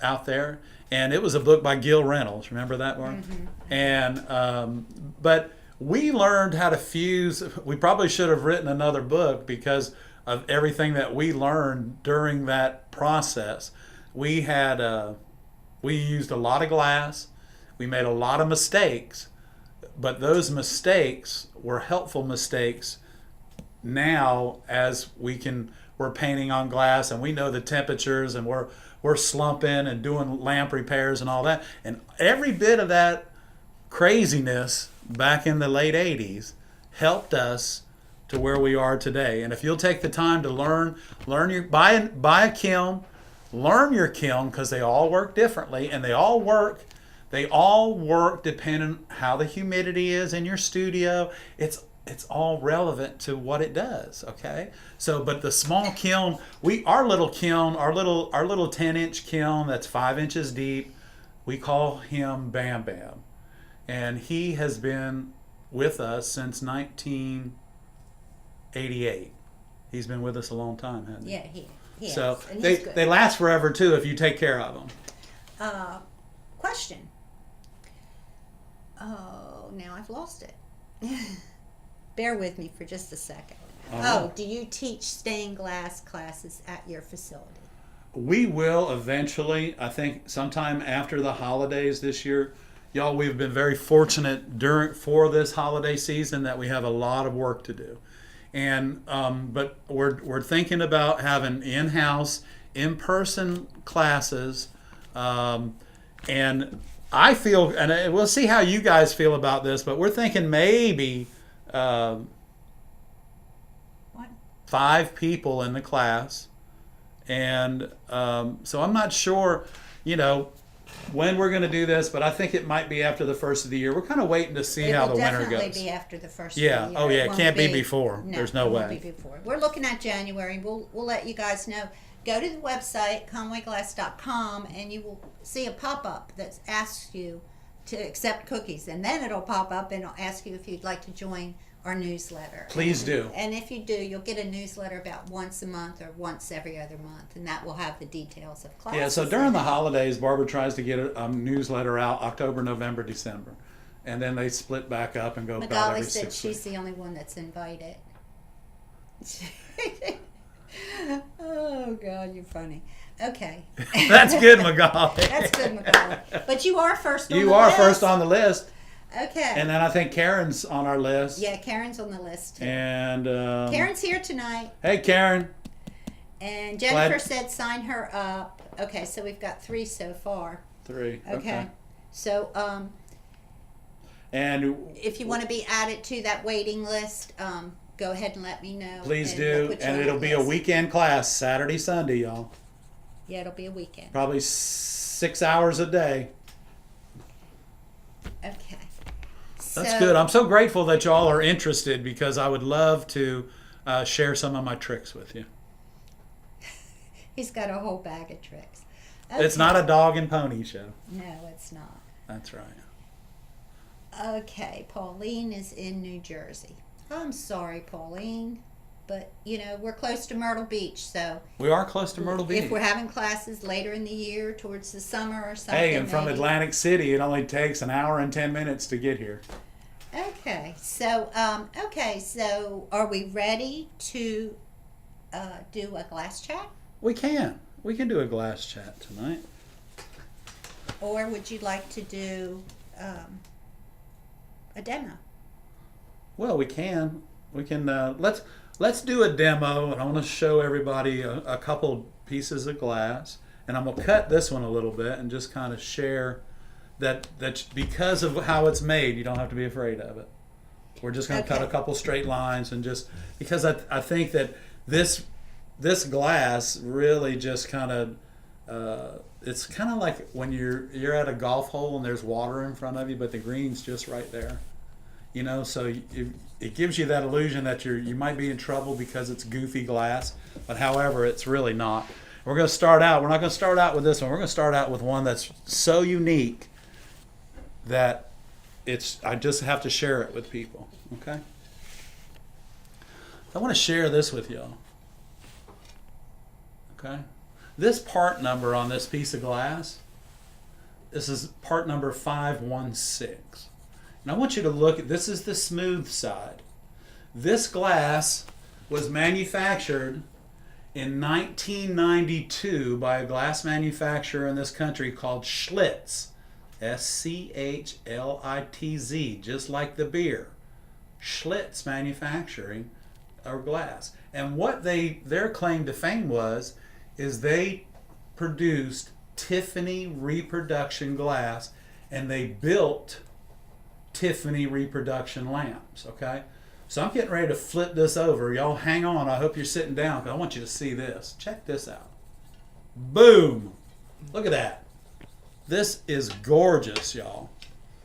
out there, and it was a book by Gil Reynolds. Remember that one? Mm-hmm. And but we learned how to fuse. We probably should have written another book because of everything that we learned during that process. We used a lot of glass. We made a lot of mistakes, but those mistakes were helpful mistakes now as we're painting on glass and we know the temperatures and we're slumping and doing lamp repairs and all that. And every bit of that craziness back in the late 80s helped us to where we are today. And if you'll take the time to buy a kiln, learn your kiln, because they all work differently and they all work depending on how the humidity is in your studio. It's all relevant to what it does, okay? So, but the small kiln, our little 10-inch kiln that's 5 inches deep, we call him Bam Bam. And he has been with us since 1988. He's been with us a long time, hasn't he? Yeah, he so has. And they last forever too if you take care of them. Question. Oh, now I've lost it. Bear with me for just a second. Do you teach stained glass classes at your facility? We will eventually. I think sometime after the holidays this year. Y'all, we've been very fortunate for this holiday season that we have a lot of work to do, and but we're thinking about having in-house, in-person classes, and I feel, and we'll see how you guys feel about this, but we're thinking maybe 5 people in the class, and so I'm not sure, when we're going to do this, but I think it might be after the first of the year. We're kind of waiting to see how the winter goes. It will definitely be after the first of the year. Oh yeah, it can't be before. No, there's no way. It won't be before. We're looking at January. We'll let you guys know. Go to the website, conwayglass.com, and you will see a pop-up that asks you to accept cookies. And then it'll pop up and it'll ask you if you'd like to join our newsletter. Please do. And if you do, you'll get a newsletter about once a month or once every other month, and that will have the details of classes. Yeah, so during the holidays, Barbara tries to get a newsletter out October, November, December. And then they split back up and go about every 6 weeks. She's the only one that's invited. Oh, God, you're funny. Okay. That's good, Magali. That's good, Macaulay. But you are first on the list. You are first on the list. Okay. And then I think Karen's on our list. Yeah, Karen's on the list, too. And Karen's here tonight. hey, Karen. And Jennifer said sign her up. Okay, so we've got 3 so far. 3. Okay. So, and if you want to be added to that waiting list, go ahead and let me know. please and do. we'll put you And on it'll the be a list. weekend class, Saturday, Sunday, y'all. Yeah, it'll be a weekend. Probably 6 hours a day. Okay. That's So- good. I'm so grateful that y'all are interested because I would love to share some of my tricks with you. He's got a whole bag of tricks. It's Okay. not a dog and pony show. No, it's not. That's right. Okay, Pauline is in New Jersey. I'm sorry, Pauline, but we're close to Myrtle Beach, so We are close to Myrtle Beach. if we're having classes later in the year, towards the summer or something. Hey, and from maybe. Atlantic City, it only takes an hour and 10 minutes to get here. Okay, so are we ready to do a glass chat, We can. We can do a glass chat tonight. or would you like to do a demo? Well, we can. We can. Let's do a demo, and I want to show everybody a couple pieces of glass, and I'm gonna cut this one a little bit and just kind of share that because of how it's made, you don't have to be afraid of it. We're just gonna cut Okay. a couple straight lines and just because I think that this glass really just kind of it's kind of like when you're at a golf hole and there's water in front of you, but the green's just right there. So it gives you that illusion that you might be in trouble because it's goofy glass, but however, it's really not. We're going to start out. We're not going to start out with this one. We're going to start out with one that's so unique that I just have to share it with people. Okay. I want to share this with y'all. Okay. This part number on this piece of glass, this is part number 516. And I want you to look at, this is the smooth side. This glass was manufactured in 1992 by a glass manufacturer in this country called Schlitz. Schlitz, just like the beer. Schlitz Manufacturing or glass. And what their claim to fame is they produced Tiffany reproduction glass, and they built Tiffany reproduction lamps. Okay, so I'm getting ready to flip this over. Y'all hang on. I hope you're sitting down because I want you to see this. Check this out. Boom! Look at that. This is gorgeous, y'all.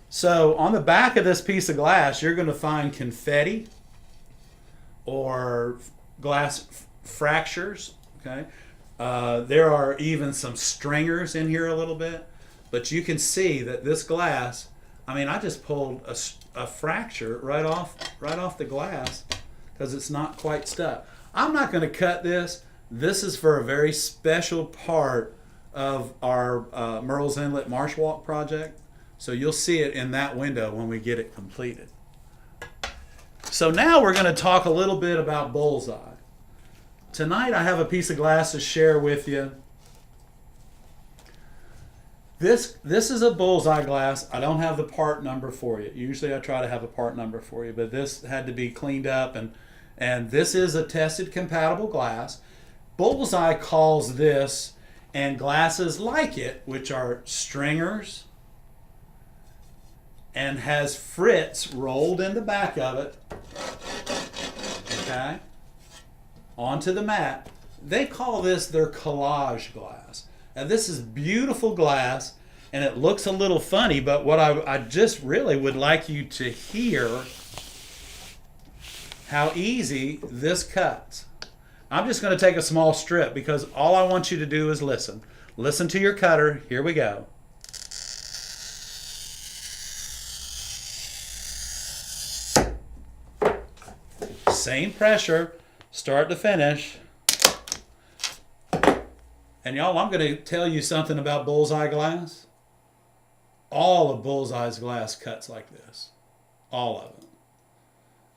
So on the back of this piece of glass, you're going to find confetti or glass fractures. Okay, there are even some stringers in here a little bit, but you can see that this glass. I mean, I just pulled a fracture right off the glass because it's not quite stuck. I'm not going to cut this. This is for a very special part of our Murrells Inlet Marsh Walk project. So you'll see it in that window when we get it completed. So now we're going to talk a little bit about bullseye. Tonight I have a piece of glass to share with you. This is a bullseye glass. I don't have the part number for you. Usually I try to have a part number for you, but this had to be cleaned up, and this is a tested compatible glass. Bullseye calls this, and glasses like it, which are stringers and has frits rolled in the back of it, okay, onto the mat. They call this their collage glass. Now this is beautiful glass, and it looks a little funny, but what I just really would like you to hear how easy this cuts. I'm just going to take a small strip because all I want you to do is listen. Listen to your cutter. Here we go. Same pressure, start to finish. And y'all, I'm going to tell you something about bullseye glass. All of bullseye's glass cuts like this. All of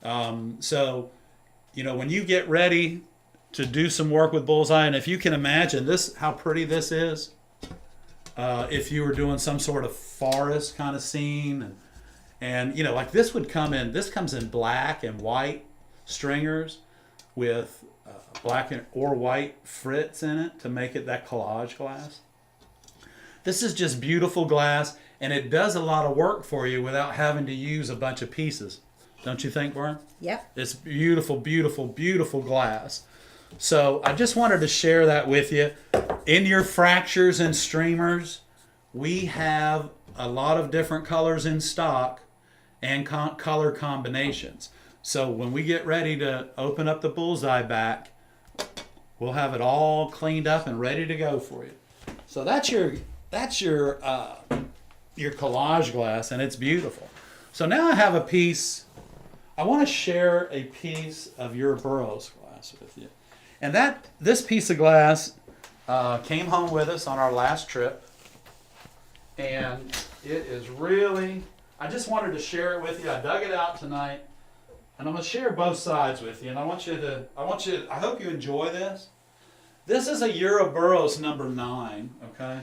them. So, when you get ready to do some work with bullseye. And if you can imagine this, how pretty this is, if you were doing some sort of forest kind of scene, and you know, like this would come in. This comes in black and white stringers with black or white frits in it to make it that collage glass. This is just beautiful glass, and it does a lot of work for you without having to use a bunch of pieces. Don't you think, Warren? Yep. It's beautiful, beautiful, beautiful glass. So I just wanted to share that with you. In your fractures and streamers, we have a lot of different colors in stock and color combinations. So when we get ready to open up the bullseye back, we'll have it all cleaned up and ready to go for you. So that's your collage glass, and it's beautiful. So now I have a piece. I want to share a piece of your Burroughs glass with you. And this piece of glass came home with us on our last trip. And it is really, I just wanted to share it with you. I dug it out tonight. And I'm going to share both sides with you. And I hope you enjoy this. This is a Euro Burroughs number 9, okay?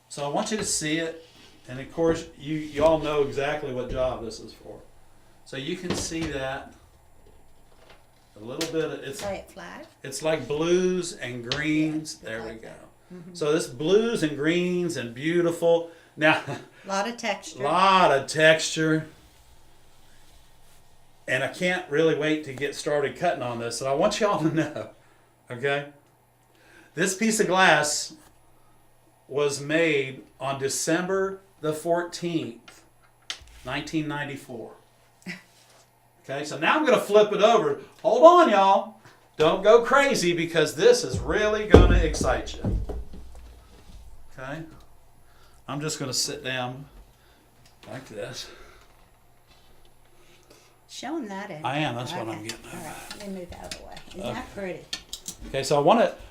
So I want you to see it. And of course, you all know exactly what job this is for. So you can see that a little bit. Lay it flat. It's like blues and greens. Yeah, there like we go. Mm-hmm. So this blues and greens and beautiful. Now, A lot of texture. lot of texture. And I can't really wait to get started cutting on this. So I want y'all to know, okay? This piece of glass was made on December the 14th, 1994. Okay, so now I'm going to flip it over. Hold on, y'all. Don't go crazy because this is really going to excite you. Okay? I'm just going to sit down like this. Show them that in. I am. That's what I'm getting All at. right, let me move out of the way. Isn't that pretty? Okay, so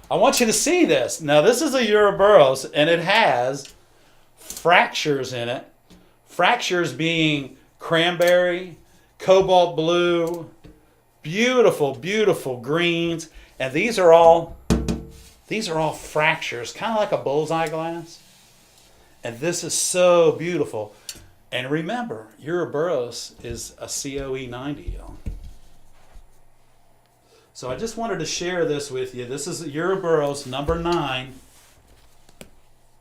I want you to see this. Now, this is a Euro Burroughs, and it has fractures in it. Fractures being cranberry, cobalt blue, beautiful, beautiful greens, and these are all fractures, kind of like a bullseye glass. And this is so beautiful. And remember, Euro Burroughs is a COE 90, y'all. So I just wanted to share this with you. This is Euro Burroughs number 9,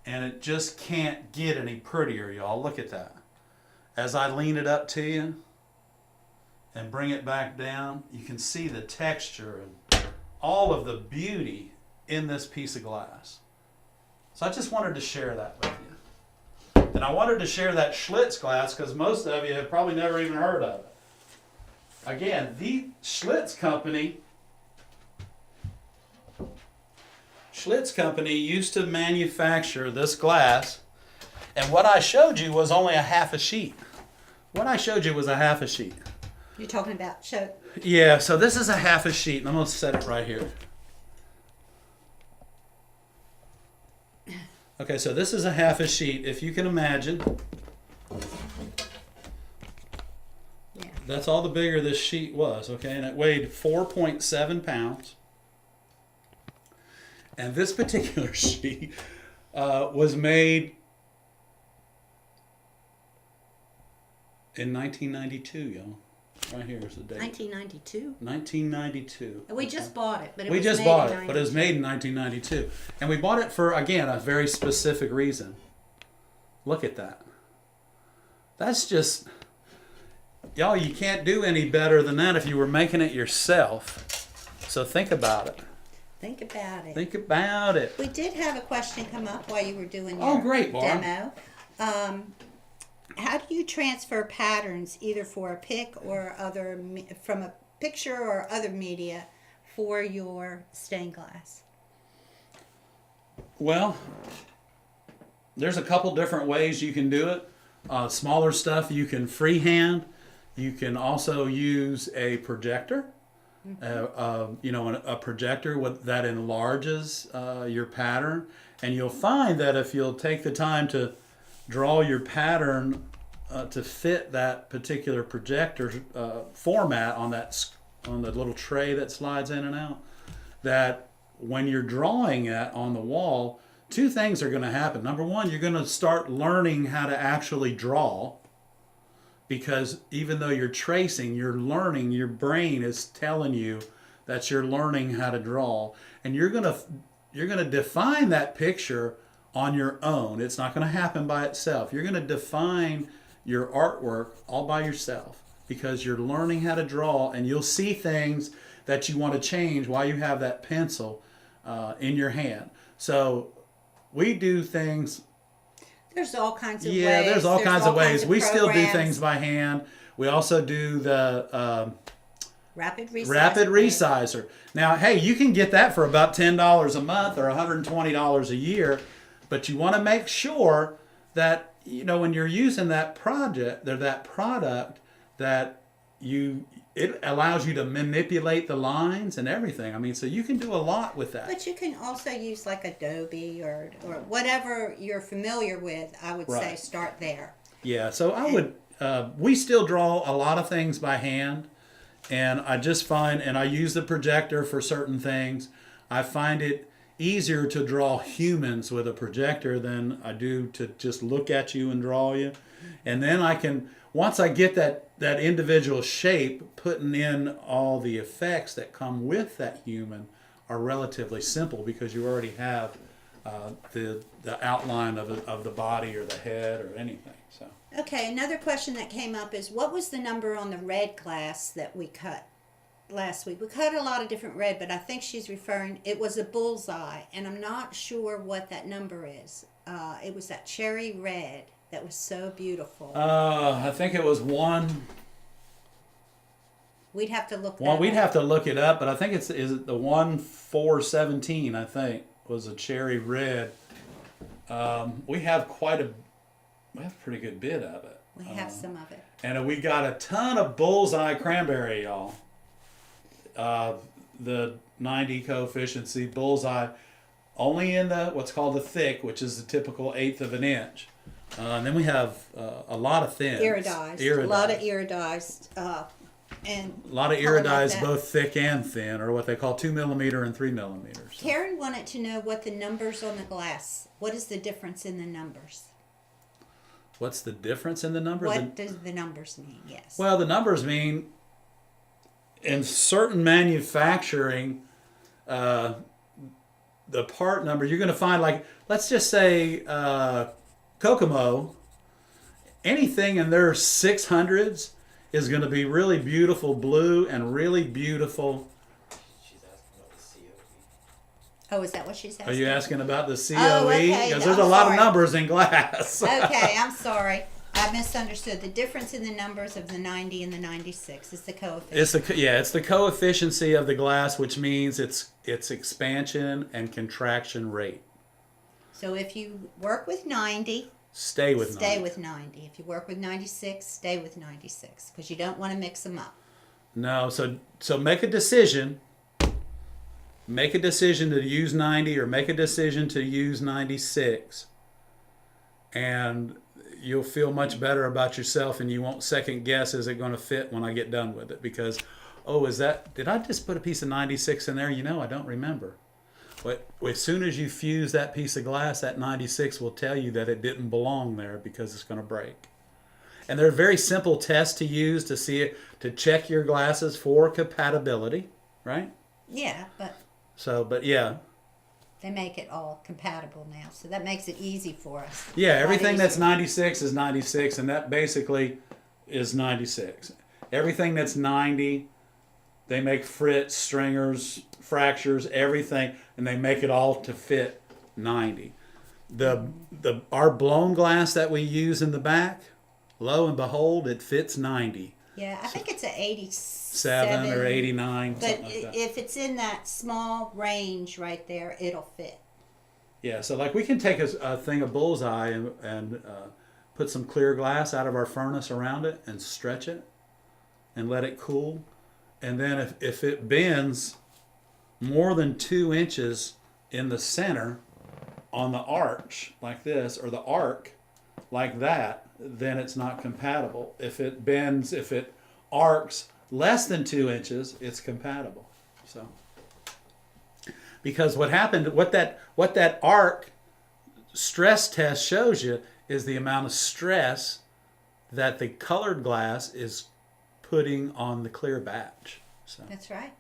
and it just can't get any prettier, y'all. Look at that. As I lean it up to you and bring it back down, you can see the texture and all of the beauty in this piece of glass. So I just wanted to share that with you. And I wanted to share that Schlitz glass because most of you have probably never even heard of it. Again, the Schlitz Company used to manufacture this glass, and what I showed you was only a half a sheet. What I showed you was a half a sheet. You're talking about show. Yeah, so this is a half a sheet, and I'm going to set it right here. Okay, so this is a half a sheet. If you can imagine, Yeah. that's all the bigger this sheet was, okay? And it weighed 4.7 pounds. And this particular sheet was made in 1992, y'all. Right here is the date. 1992. 1992. We just bought it, but We just bought it, but it was made in 1992. And we bought it for, again, a very specific reason. Look at that. That's just, y'all, you can't do any better than that if you were making it yourself. So think about it. Think about it. Think about it. We did have a question come up while you were doing Oh, your great, Laura. demo. How do you transfer patterns either for a pic or from a picture or other media for your stained glass? Well, there's a couple different ways you can do it. Smaller stuff you can freehand. You can also use a projector. A projector that enlarges your pattern, and you'll find that if you'll take the time to draw your pattern to fit that particular projector format on that on the little tray that slides in and out, that when you're drawing it on the wall, two things are going to happen. Number one, you're going to start learning how to actually draw, because even though you're tracing, you're learning, your brain is telling you that you're learning how to draw, and you're going to define that picture on your own. It's not going to happen by itself. You're going to define your artwork all by yourself because you're learning how to draw, and you'll see things that you want to change while you have that pencil in your hand. So we do things. There's all kinds of ways. Yeah, there's all kinds of ways. We still do programs. things by hand. We also do the Rapid rapid resizer. Now, hey, you can get that for about $10 a month or $120 a year, but you want to make sure that, you know, when you're using that product, that it allows you to manipulate the lines and everything. I mean, so you can do a lot with that. But you can also use like Adobe or whatever you're familiar with. I would say start there. Yeah, so I would. We still draw a lot of things by hand, and I just find, and I use the projector for certain things. I find it easier to draw humans with a projector than I do to just look at you and draw you. And then I can, once I get that individual shape, putting in all the effects that come with that human are relatively simple because you already have the outline of the body or the head or anything. So. Okay, another question that came up is, what was the number on the red glass that we cut last week? We cut a lot of different red, but I think she's referring, it was a bullseye, and I'm not sure what that number is. It was that cherry red that was so beautiful. I think it was one. We'd have to look that Well, we'd up. have to look it up, but I think is it the 1417, I think, was a cherry red. We have a pretty good bit of it. We have some of it. And we got a ton of bullseye cranberry, y'all. The 90 coefficiency bullseye, only in the what's called the thick, which is the typical 1/8 of an inch. And then we have a lot of thin. Iridized. A lot of iridized. And a lot of color like iridized, that. both thick and thin, or what they call 2 millimeter and 3 millimeters. Karen wanted to know what the numbers on the glass. What is the difference in the numbers? What's the difference in the numbers? What does the numbers mean? Yes. Well, the numbers mean in certain manufacturing, the part number, you're going to find, like, let's just say Kokomo, anything in their 600s is going to be really beautiful blue and really beautiful. She's asking about the COE. Oh, is that what she's asking? Are you asking about the COE? Oh, okay. Because there's I'm a lot sorry. of numbers in glass. Okay, I'm sorry. I misunderstood. The difference in the numbers of the 90 and the 96 is the coefficient. It's the coefficiency of the glass, which means its expansion and contraction rate. So if you work with 90, Stay with 90. stay with 90. If you work with 96, stay with 96 because you don't want to mix them up. No, so make a decision. Make a decision to use 90 or make a decision to use 96. And you'll feel much better about yourself, and you won't second guess, is it going to fit when I get done with it? Because, did I just put a piece of 96 in there? You know, I don't remember. But as soon as you fuse that piece of glass, that 96 will tell you that it didn't belong there because it's going to break. And they're very simple tests to use to see it, to check your glasses for compatibility, right? Yeah, but Yeah. they make it all compatible now. So that makes it easy for us. Yeah, A lot everything that's easier. 96 is 96, and that basically is 96. Everything that's 90, they make frits, stringers, fractures, everything, and they make it all to fit 90. Our blown glass that we use in the back, lo and behold, it fits 90. Yeah, I think it's an 87 7 or 89, But something like that. if it's in that small range right there, it'll fit. Yeah, so like we can take a thing of bullseye and put some clear glass out of our furnace around it and stretch it and let it cool. And then if it bends more than 2 inches in the center on the arch like this, or the arc like that, then it's not compatible. If it arcs less than 2 inches, it's compatible. So, because what happened, what that arc stress test shows you is the amount of stress that the colored glass is putting on the clear batch. So That's right.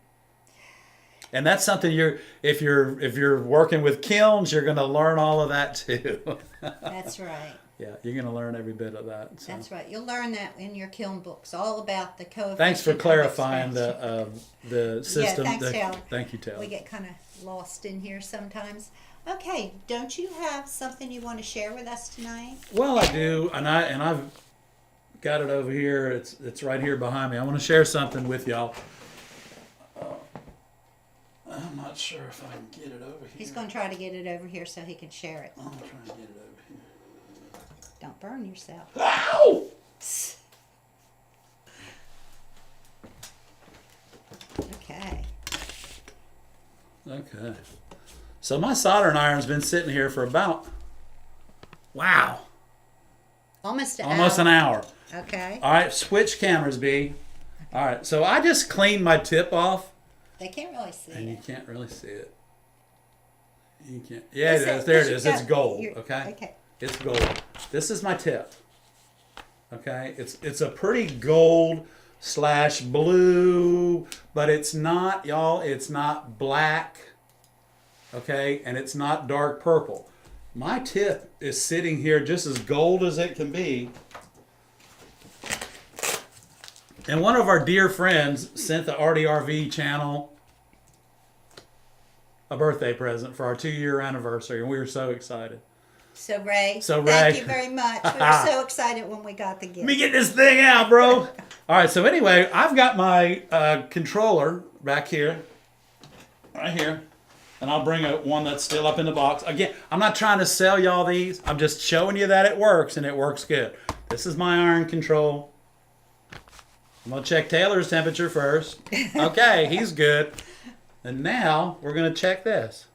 and that's something if you're working with kilns, you're going to learn all of that too. That's right. Yeah, you're going to learn every bit of that. So. That's right. You'll learn that in your kiln books, all about the coefficient. Thanks for of clarifying expansion. the system. thanks, Taylor. Thank you, Taylor. We get kind of lost in here sometimes. Okay, don't you have something you want to share with us tonight? Well, I do, and I've got it over here. It's right here behind me. I want to share something with y'all. I'm not sure if I can get it over here. He's going to try to get it over here so he can share it. I'm trying to get it over here. Don't burn yourself. Ow! Okay. Okay. So my soldering iron's been sitting here for about, wow, Almost an hour. Okay. All right, switch cameras, B. All right, so I just cleaned my tip off. They can't really see And you it. can't really see it. You can't. Yeah, it is. There it is. It's gold. Okay. Okay. It's gold. This is my tip. Okay. It's a pretty gold / blue, but it's not, y'all. It's not black. Okay, and it's not dark purple. My tip is sitting here just as gold as it can be. And one of our dear friends sent the RDRV channel a birthday present for our 2-year anniversary, and we were so excited. So Ray, So, thank Ray. you very much. We were so excited when we got the gift. Let me get this thing out, bro. All right, so anyway, I've got my controller back here, right here, and I'll bring one that's still up in the box. Again, I'm not trying to sell y'all these. I'm just showing you that it works, and it works good. This is my iron control. I'm going to check Taylor's temperature first. Okay, he's good. And now we're going to check this.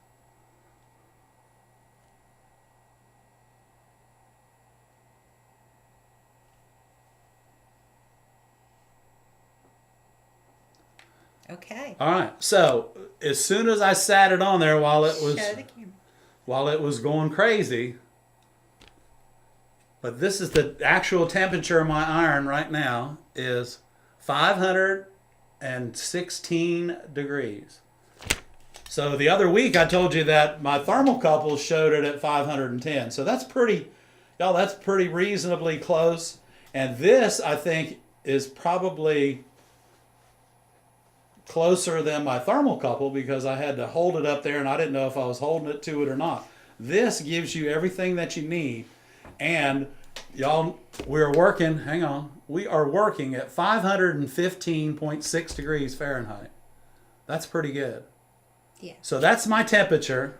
Okay. All right. So as soon as I sat it on there while it Show the camera. was going crazy, but this is the actual temperature of my iron right now is 516 degrees. So the other week I told you that my thermocouple showed it at 510. So that's pretty, y'all, that's pretty reasonably close. And this, I think, is probably closer than my thermocouple because I had to hold it up there and I didn't know if I was holding it to it or not. This gives you everything that you need. And y'all, we are working at 515.6 degrees Fahrenheit. That's pretty good. Yeah. So that's my temperature.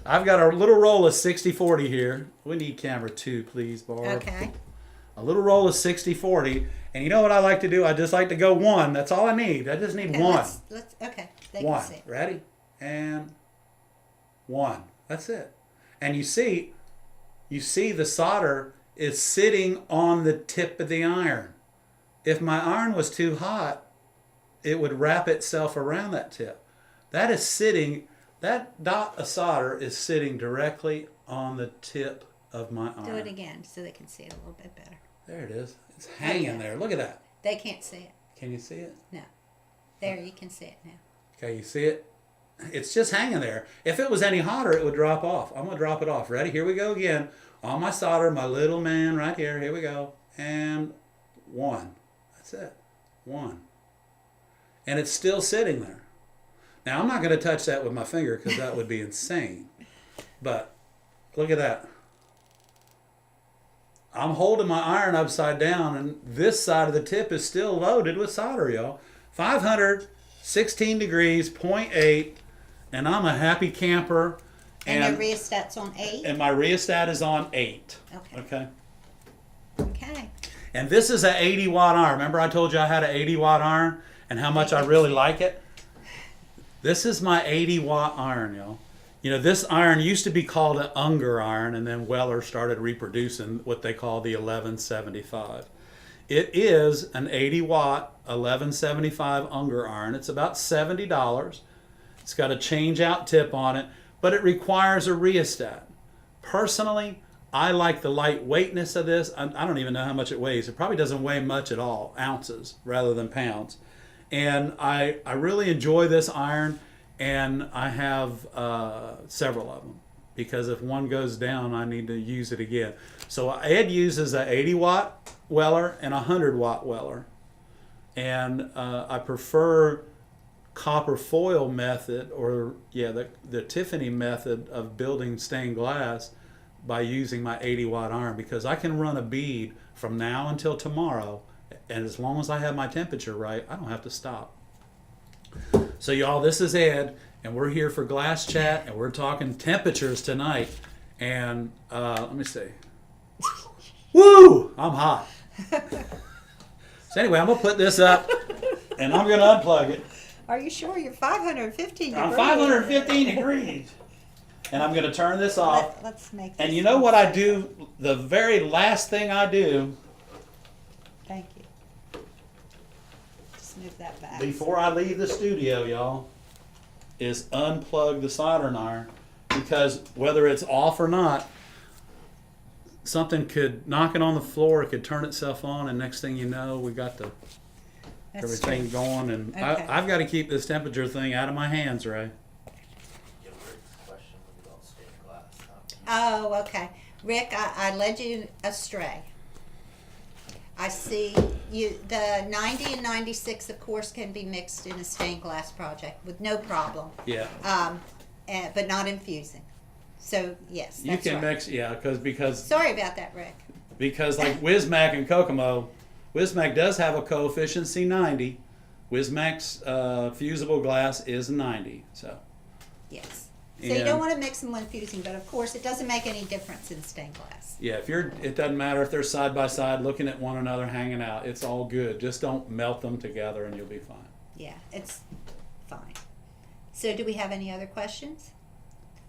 I've got a little roll of 60/40 here. We need camera 2, please, Barb. Okay. A little roll of 60/40. And you know what I like to do? I just like to go 1. That's all I need. I just need Okay, 1. Okay. They 1. can see it. Ready? And 1. That's it. And you see the solder is sitting on the tip of the iron. If my iron was too hot, it would wrap itself around that tip. That dot of solder is sitting directly on the tip of my iron. Do it again so they can see it a little bit better. There it is. It's hanging there. Look at that. They can't see it. Can you see it? No. There, you can see it now. Okay, you see it? It's just hanging there. If it was any hotter, it would drop off. I'm going to drop it off. Ready? Here we go again. On my solder, my little man right here. Here we go. And 1. That's it. 1. And it's still sitting there. Now, I'm not going to touch that with my finger because that would be insane. But look at that. I'm holding my iron upside down, and this side of the tip is still loaded with solder, y'all. 516 degrees, 0.8, and I'm a happy camper. And your rheostat's on 8? And my rheostat is on 8. Okay. Okay. And this is an 80-watt iron. Remember I told you I had an 80-watt iron and how much I really like it? This is my 80-watt iron, y'all. You know, this iron used to be called an Unger iron, and then Weller started reproducing what they call the 1175. It is an 80 watt 1175 Unger iron. It's about $70. It's got a change out tip on it, but it requires a rheostat. Personally, I like the lightweightness of this. I don't even know how much it weighs. It probably doesn't weigh much at all, ounces rather than pounds. And I really enjoy this iron, and I have several of them because if one goes down, I need to use it again. So Ed uses an 80 watt Weller and a 100 watt Weller. And I prefer copper foil method, or the Tiffany method of building stained glass by using my 80 watt iron, because I can run a bead from now until tomorrow, and as long as I have my temperature right, I don't have to stop. So y'all, this is Ed, and we're here for Glass Chat, and we're talking temperatures tonight. And let me see. Woo! I'm hot. So anyway, I'm gonna put this up, and I'm gonna unplug it. Are you sure you're 515 degrees? I'm 515 degrees. And I'm going to turn this off. Let's make this. And you know what I do? The very last thing I do. Thank you. Just move that back. Before I leave the studio, y'all, is unplug the soldering iron. Because whether it's off or not, something could knock it on the floor, it could turn itself on, and next thing you know, we got everything going. And Okay. I've got to keep this temperature thing out of my hands, Ray. Oh, okay. Rick, I led you astray. I see you. The 90 and 96, of course, can be mixed in a stained glass project with no problem. Yeah. But not infusing. So yes, You that's can right. mix, because Sorry about that, Rick. Because like Wismac and Kokomo, Wismac does have a coefficient C90. Wismac's fusible glass is 90. So Yes. So you And- don't want to mix them when infusing, but of course it doesn't make any difference in stained glass. yeah, it doesn't matter if they're side by side looking at one another hanging out. It's all good. Just don't melt them together and you'll be fine. Yeah, it's fine. So do we have any other questions?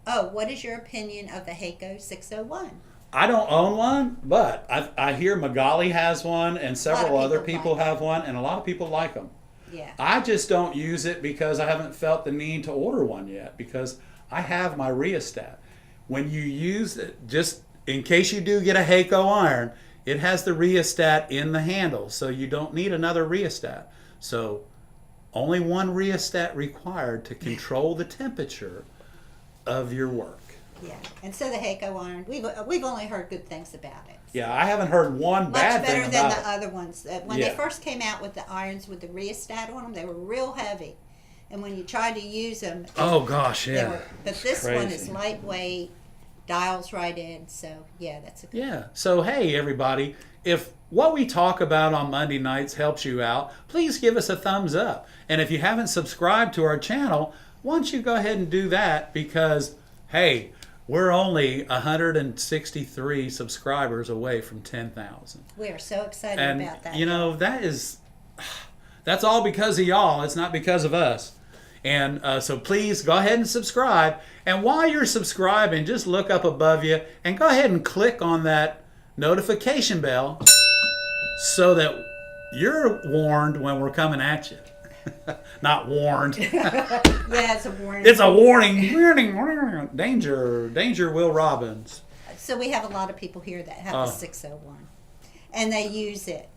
Oh, what is your opinion of the Heiko 601? I don't own one, but I hear Magali has one and several other people like have one, and a lot of people like them. Yeah. I just don't use it because I haven't felt the need to order one yet, because I have my rheostat. When you use it, just in case you do get a Heiko iron, it has the rheostat in the handle, so you don't need another rheostat. So only one rheostat required to control the temperature of your work. Yeah, and so the Heiko iron, we've only heard good things about it. Yeah, I haven't heard one Much bad better thing than about the it. other ones. When Yeah. they first came out with the irons with the rheostat on them, they were real heavy, and when you tried to use them, Oh gosh, they yeah. were. But this one is Crazy. lightweight, dials right in. So yeah, that's a good. Yeah. So, hey, everybody, if what we talk about on Monday nights helps you out, please give us a thumbs up. And if you haven't subscribed to our channel, why don't you go ahead and do that? Because, hey, we're only 163 subscribers away from 10,000. We are so excited And, about that. you know, that's all because of y'all. It's not because of us. And so please go ahead and subscribe. And while you're subscribing, just look up above you and go ahead and click on that notification bell so that you're warned when we're coming at you. Not warned. Yeah, it's a warning. It's a warning. Warning. Danger, Will Robbins. So we have a lot of people here that have Oh. the 601, and they use it.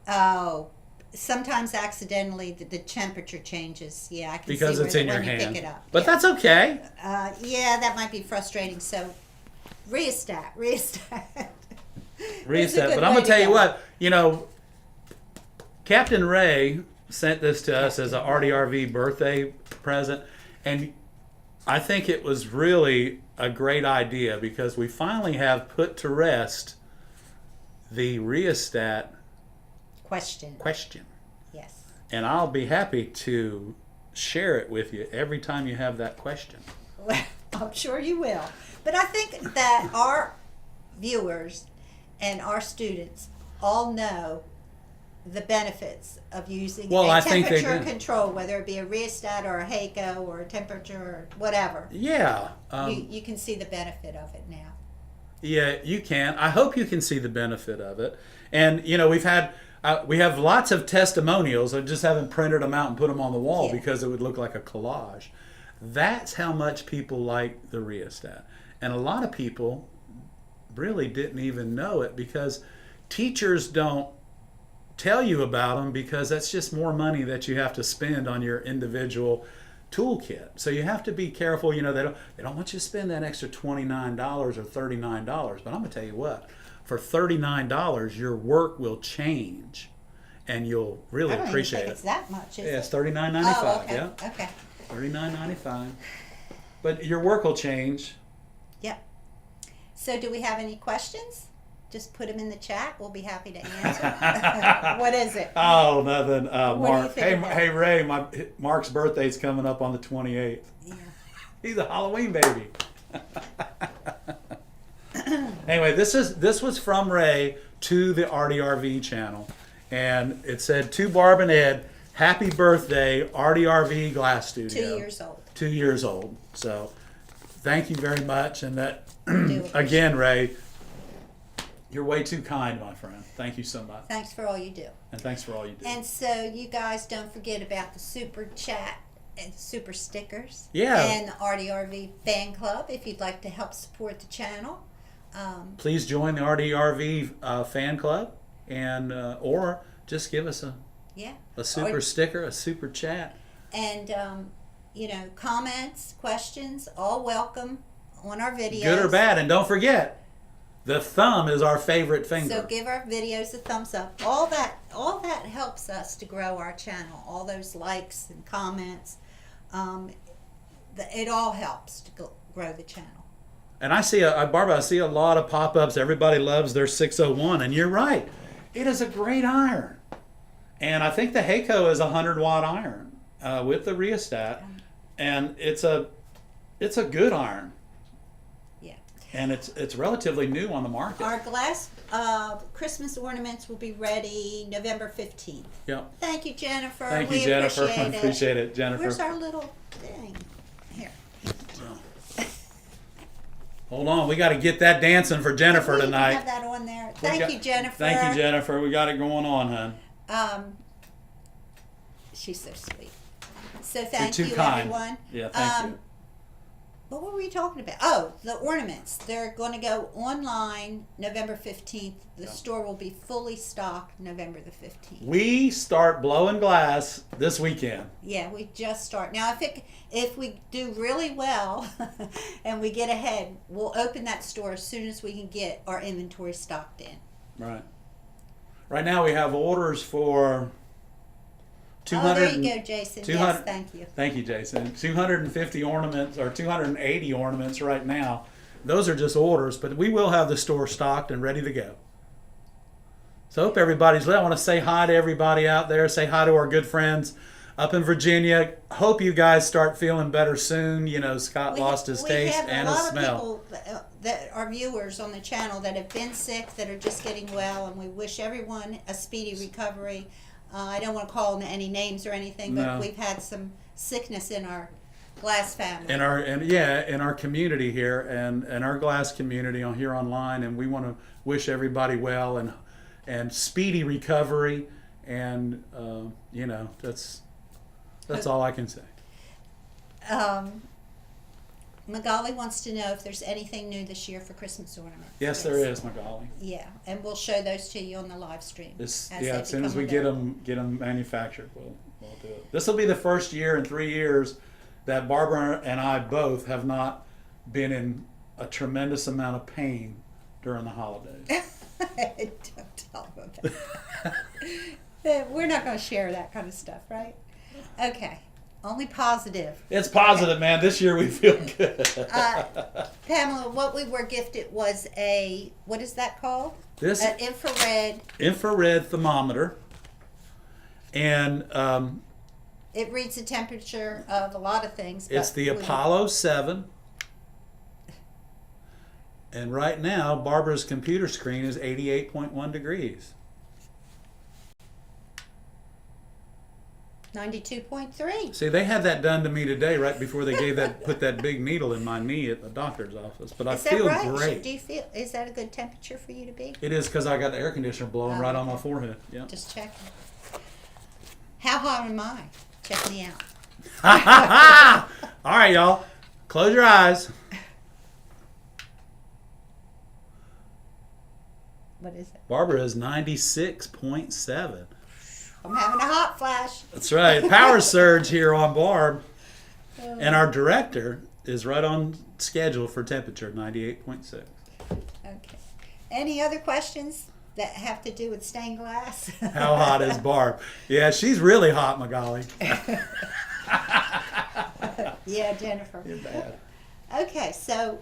Oh, sometimes accidentally the temperature changes. Yeah, I can Because see it's in your when you hand. pick it up. But Yeah. that's okay. Yeah, that might be frustrating. So rheostat. Reset. good But I'm way gonna to tell you go. what, Captain Ray sent this to us as a RDRV birthday present, and I think it was really a great idea because we finally have put to rest the rheostat Question. Yes. and I'll be happy to share it with you every time you have that question. Well, I'm sure you will. But I think that our viewers and our students all know the benefits of using Well, a I think they temperature do. control, whether it be a rheostat or a Heiko or a temperature or whatever. Yeah. You can see the benefit of it now. Yeah, you can. I hope you can see the benefit of it. And, we've had We have lots of testimonials. I just haven't printed them out and put them on the wall Yeah. because it would look like a collage. That's how much people like the rheostat. And a lot of people really didn't even know it because teachers don't tell you about them because that's just more money that you have to spend on your individual toolkit. So you have to be careful. You know, they don't want you to spend that extra $29 or $39. But I'm gonna tell you what, for $39, your work will change, and you'll really I don't appreciate even it. think it's that much, is Yeah, it's it? $39.95. Oh, okay. Yeah, Okay. $39.95. But your work will change. Yep. So do we have any questions? Just put them in the chat. We'll be happy to answer. What is it? Oh, nothing. What do you Mark. think Hey, about it? hey, Ray. Mark's birthday's coming up on the 28th. Yeah. He's a Halloween baby. Anyway, this was from Ray to the RDRV channel, and it said to Barb and Ed, "Happy birthday, RDRV Glass Studio." 2 years old. 2 years old. So, thank you very much, and that do appreciate again, Ray. You're way too kind, my friend. Thank you so much, Thanks for all you do. and thanks for all you do. And so you guys don't forget about the super chat and super stickers. Yeah. And the RDRV fan club if you'd like to help support the channel. Please join the RDRV fan club, and or just give us Yeah. a super Or- sticker, a super chat. And comments, questions, all welcome on our videos. Good or bad, and don't forget, the thumb is our favorite finger. So give our videos a thumbs up. All that helps us to grow our channel. All those likes and comments, it all helps to grow the channel. And I see Barbara, I see a lot of pop-ups. Everybody loves their 601, and you're right. It is a great iron, and I think the Heiko is a 100-watt iron with the rheostat, and it's a good iron. Yeah. And it's relatively new on the market. Our glass Christmas ornaments will be ready November 15th. Yep. Thank you, Jennifer. Thank we you, Jennifer. Appreciate it. Appreciate it, Jennifer. Where's our little thing? Here. Hold on, we got to get that dancing for Jennifer We even tonight. have that on there. Thank you, Jennifer. Thank you, Jennifer. We got it going on, hon. She's so sweet. So thank You're too you, kind. everyone. Yeah, thank you. What were we talking about? Oh, the ornaments. They're going to go online November 15th. The store will be fully stocked November the 15th. We start blowing glass this weekend. Yeah, we just start. Now, if we do really well and we get ahead, we'll open that store as soon as we can get our inventory stocked in. Right. Right now we have orders for 200. Oh, there you go, Jason. 200 Yes, thank you. Thank you, Jason. 250 ornaments or 280 ornaments right now. Those are just orders, but we will have the store stocked and ready to go. So I hope everybody's lit. I want to say hi to everybody out there. Say hi to our good friends up in Virginia. Hope you guys start feeling better soon. You know, Scott lost his taste and his smell. We have a lot of people that are viewers on the channel that have been sick, that are just getting well, and we wish everyone a speedy recovery. I don't want to call them any names or anything, but No. we've had some sickness in our glass family. In our community here and our glass community on here online, and we want to wish everybody well and speedy recovery, and that's all I can say. Magali wants to know if there's anything new this year for Christmas ornaments. Yes, there is, Magali. Yeah, and we'll show those to you on the live stream. As they soon as become we get available. them manufactured, we'll do it. This will be the first year in 3 years that Barbara and I both have not been in a tremendous amount of pain during the holidays. Don't tell them about that. We're not going to share that kind of stuff, right? Okay. Only positive. It's positive, man. This year we feel good. Pamela, what we were gifted was what is that called? This An infrared thermometer, and it reads the temperature of a lot of things. it's but the Apollo 7. And right now, Barbara's computer screen is 88.1 degrees. 92.3. See, they had that done to me today, right before they put that big needle in my knee at the doctor's office. But I Is that feel right? great. Do you feel? Is that a good temperature for you to be? It is because I got the air conditioner blowing Oh, right on okay. my forehead. Yeah. Just checking. How hot am I? Check me out. All right, y'all. Close your eyes. What is it? Barbara is 96.7. I'm having a hot flash. That's right. Power surge here on Barb. And our director is right on schedule for temperature, 98.6. Okay. Any other questions that have to do with stained glass? How hot is Barb? Yeah, she's really hot, Magali. Yeah, Jennifer. You're bad. Okay, so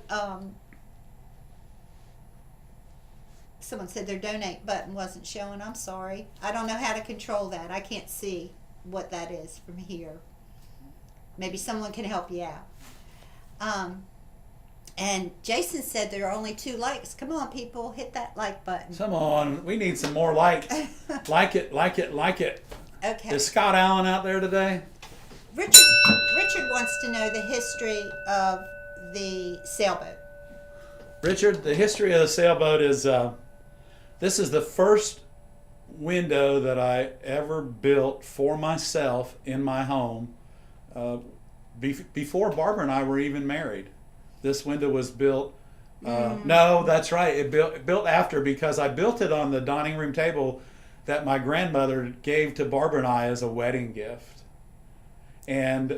someone said their donate button wasn't showing. I'm sorry. I don't know how to control that. I can't see what that is from here. Maybe someone can help you out. And Jason said there are only 2 likes. Come on, people, hit that like button. Come on, we need some more likes. Like it, like it, like it. Okay. Is Scott Allen out there today? Richard wants to know the history of the sailboat. Richard, the history of the sailboat is this is the first window that I ever built for myself in my home before Barbara and I were even married. This window was built. No, that's right. It built after, because I built it on the dining room table that my grandmother gave to Barbara and I as a wedding gift. And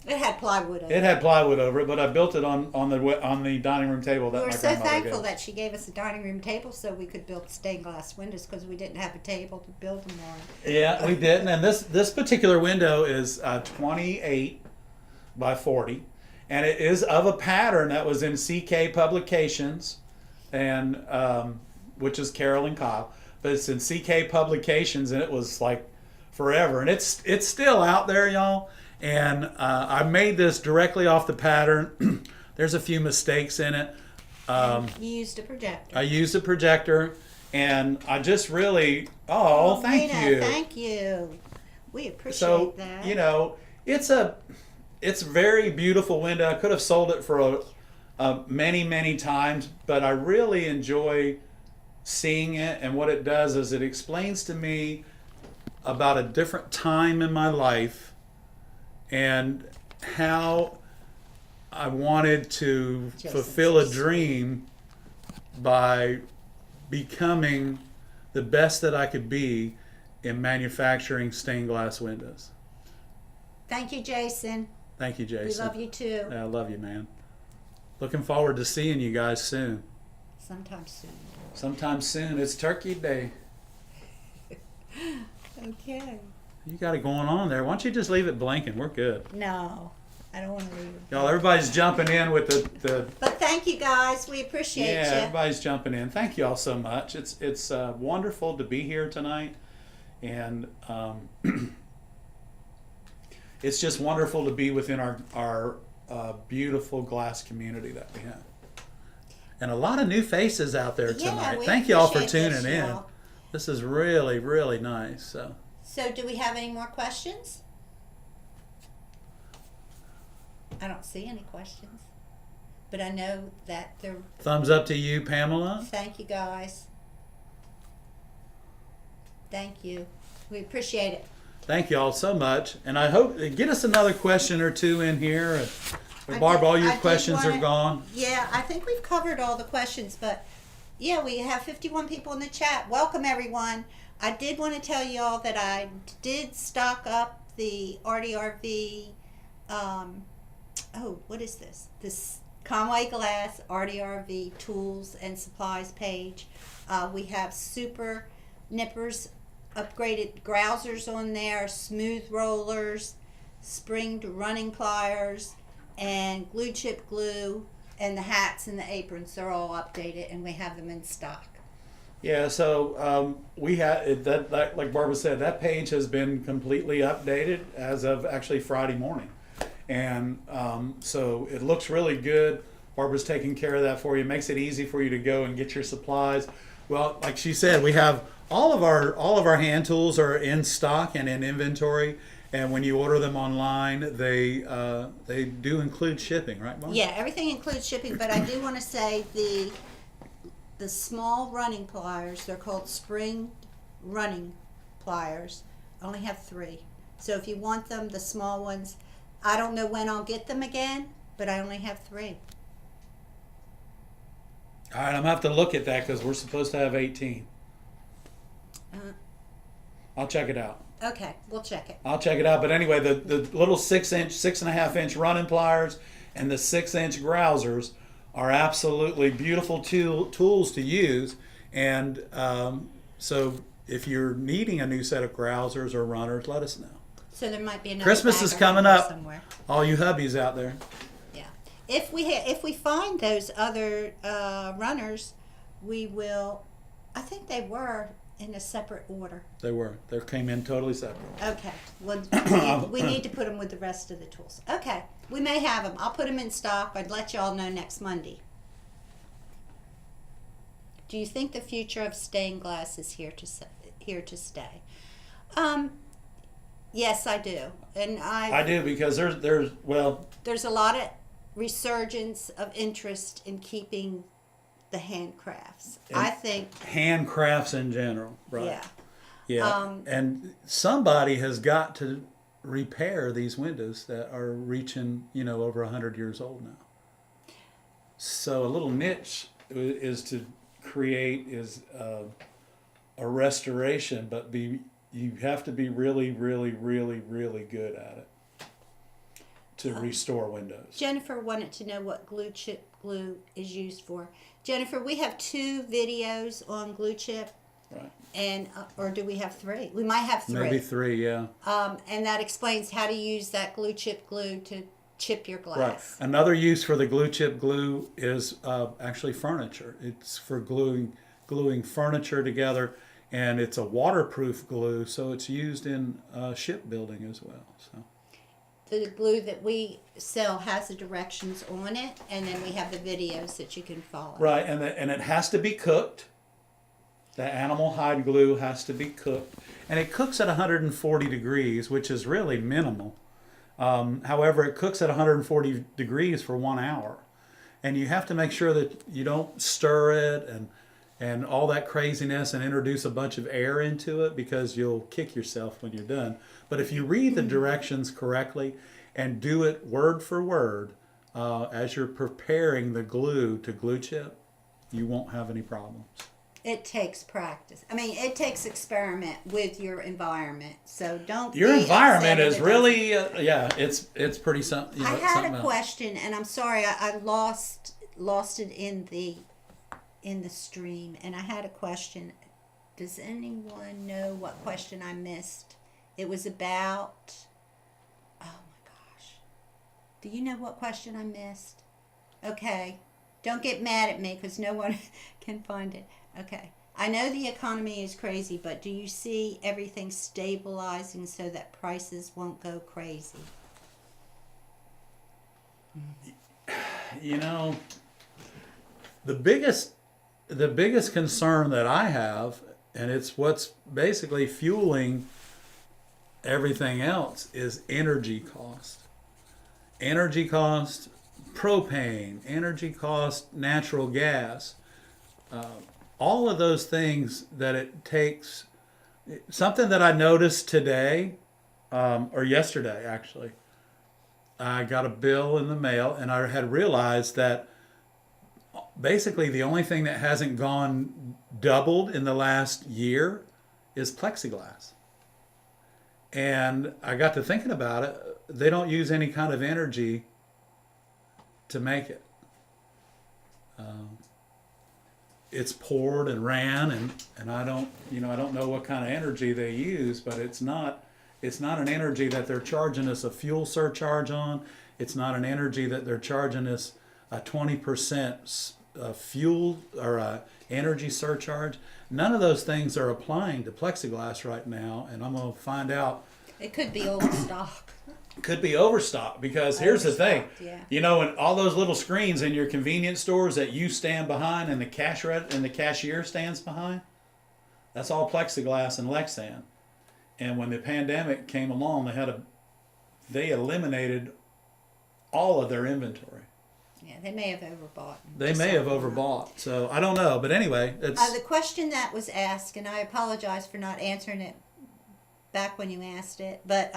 It had plywood over it had plywood over it, but I built it on the dining room table that We were my so grandmother thankful gave. that she gave us a dining room table so we could build stained glass windows, because we didn't have a table to build them on. Yeah, we didn't. And this particular window is 28 by 40, and it is of a pattern that was in CK Publications, and which is Carol and Kyle. But it's in CK Publications, and it was like forever, and it's still out there, y'all. And I made this directly off the pattern. There's a few mistakes in it. You used a projector. I used a projector, and I just really, thank Nina, you. Thank you. We appreciate So, that. you know, it's a very beautiful window. I could have sold it for many times, but I really enjoy seeing it. And what it does is it explains to me about a different time in my life and how I wanted to fulfill a dream by becoming the best that I could be in manufacturing stained glass windows. Thank you, Jason. Thank you, Jason. We love you too. Yeah, I love you, man. Looking forward to seeing you guys soon. Sometime soon. Sometime soon. It's Turkey Day. Okay. You got it going on there. Why don't you just leave it blinking? We're good. No, I don't want to leave it. Y'all, everybody's jumping in with the But thank you guys. We appreciate yeah, you. everybody's jumping in. Thank you all so much. It's wonderful to be here tonight, and it's just wonderful to be within our beautiful glass community that we have, and a lot of new faces out there tonight. we Thank you all for appreciate tuning this, in. y'all. This is really nice. So, do we have any more questions? I don't see any questions, but I know that they're. Thumbs up to you, Pamela. Thank you, guys. Thank you. We appreciate it. Thank you all so much, and I hope get us another question or two in here. Barb, all your I did questions are wanna- gone. Yeah, I think we've covered all the questions, but yeah, we have 51 people in the chat. Welcome, everyone. I did want to tell you all that I did stock up the RDRV. What is this? This Conway Glass RDRV tools and supplies page. We have super nippers, upgraded grousers on there, smooth rollers, springed running pliers, and glue chip glue, and the hats and the aprons are all updated, and we have them in stock. Yeah, so we had that, like Barbara said, that page has been completely updated as of actually Friday morning, and so it looks really good. Barbara's taking care of that for you, makes it easy for you to go and get your supplies. Well, like she said, we have all of our hand tools are in stock and in inventory, and when you order them online, they do include shipping, right, Mark? Yeah, everything includes shipping, but I do want to say the small running pliers, they're called spring running pliers, I only have 3. So if you want them, the small ones, I don't know when I'll get them again, but I only have 3. All right, I'm gonna have to look at that because we're supposed to have 18. Uh, I'll check it out. okay, we'll check it. I'll check it out. But anyway, the little 6-inch, 6.5-inch running pliers and the 6-inch grousers are absolutely beautiful tools to use. And so if you're needing a new set of grousers or runners, let us know. So there might be another Christmas bag is around coming here up. somewhere. All you hubbies out there. Yeah. If we find those other runners, we will. I think they were in a separate order. They came in totally separate. Okay. Well, we need to put them with the rest of the tools. Okay. We may have them. I'll put them in stock. I'd let y'all know next Monday. Do you think the future of stained glass is here to stay? Yes, I do. And I do because there's a lot of resurgence of interest in keeping the handcrafts. I think handcrafts in general, right? Yeah. Yeah. And somebody has got to repair these windows that are reaching, over 100 years old now. So a little niche is to create a restoration, but you have to be really, really, really, really good at it to restore windows. Jennifer wanted to know what glue chip glue is used for. Jennifer, we have 2 videos on glue chip. Right. And or do we have 3? We might have 3. Maybe 3, yeah. And that explains how to use that glue chip glue to chip your glass. Right. Another use for the glue chip glue is actually furniture. It's for gluing furniture together, and it's a waterproof glue, so it's used in shipbuilding as well. So. The glue that we sell has the directions on it, and then we have the videos that you can follow. Right, and it has to be cooked. The animal hide glue has to be cooked, and it cooks at 140 degrees, which is really minimal. However, it cooks at 140 degrees for 1 hour, and you have to make sure that you don't stir it and all that craziness and introduce a bunch of air into it, because you'll kick yourself when you're done. But if you read the directions correctly and do it word for word as you're preparing the glue to glue chip, you won't have any problems. It takes practice. I mean, it takes experiment with your environment. So don't. Your be environment upset is if it really, it's pretty something. I had something a else. question, and I'm sorry, I lost it in the stream, and I had a question. Does anyone know what question I missed? It was about. Oh my gosh! Do you know what question I missed? Okay, don't get mad at me because no one can find it. Okay. I know the economy is crazy, but do you see everything stabilizing so that prices won't go crazy? The biggest concern that I have, and it's what's basically fueling everything else, is energy cost. Energy cost, propane, energy cost, natural gas. All of those things that it takes. Something that I noticed today, or yesterday actually, I got a bill in the mail, and I had realized that basically the only thing that hasn't gone doubled in the last year is plexiglass. And I got to thinking about it. They don't use any kind of energy to make it. It's poured and ran, and I don't know what kind of energy they use, but it's not an energy that they're charging us a fuel surcharge on. It's not an energy that they're charging us a 20% fuel or energy surcharge. None of those things are applying to plexiglass right now, and I'm going to find out. It could be old stock. Could be overstock, because here's the thing. Yeah. And all those little screens in your convenience stores that you stand behind and the cashier stands behind, That's all plexiglass and Lexan. And when the pandemic came along, they eliminated all of their inventory. Yeah, they may have overbought. They may have overbought, so I don't know. But anyway, it's The question that was asked, and I apologize for not answering it back when you asked it, but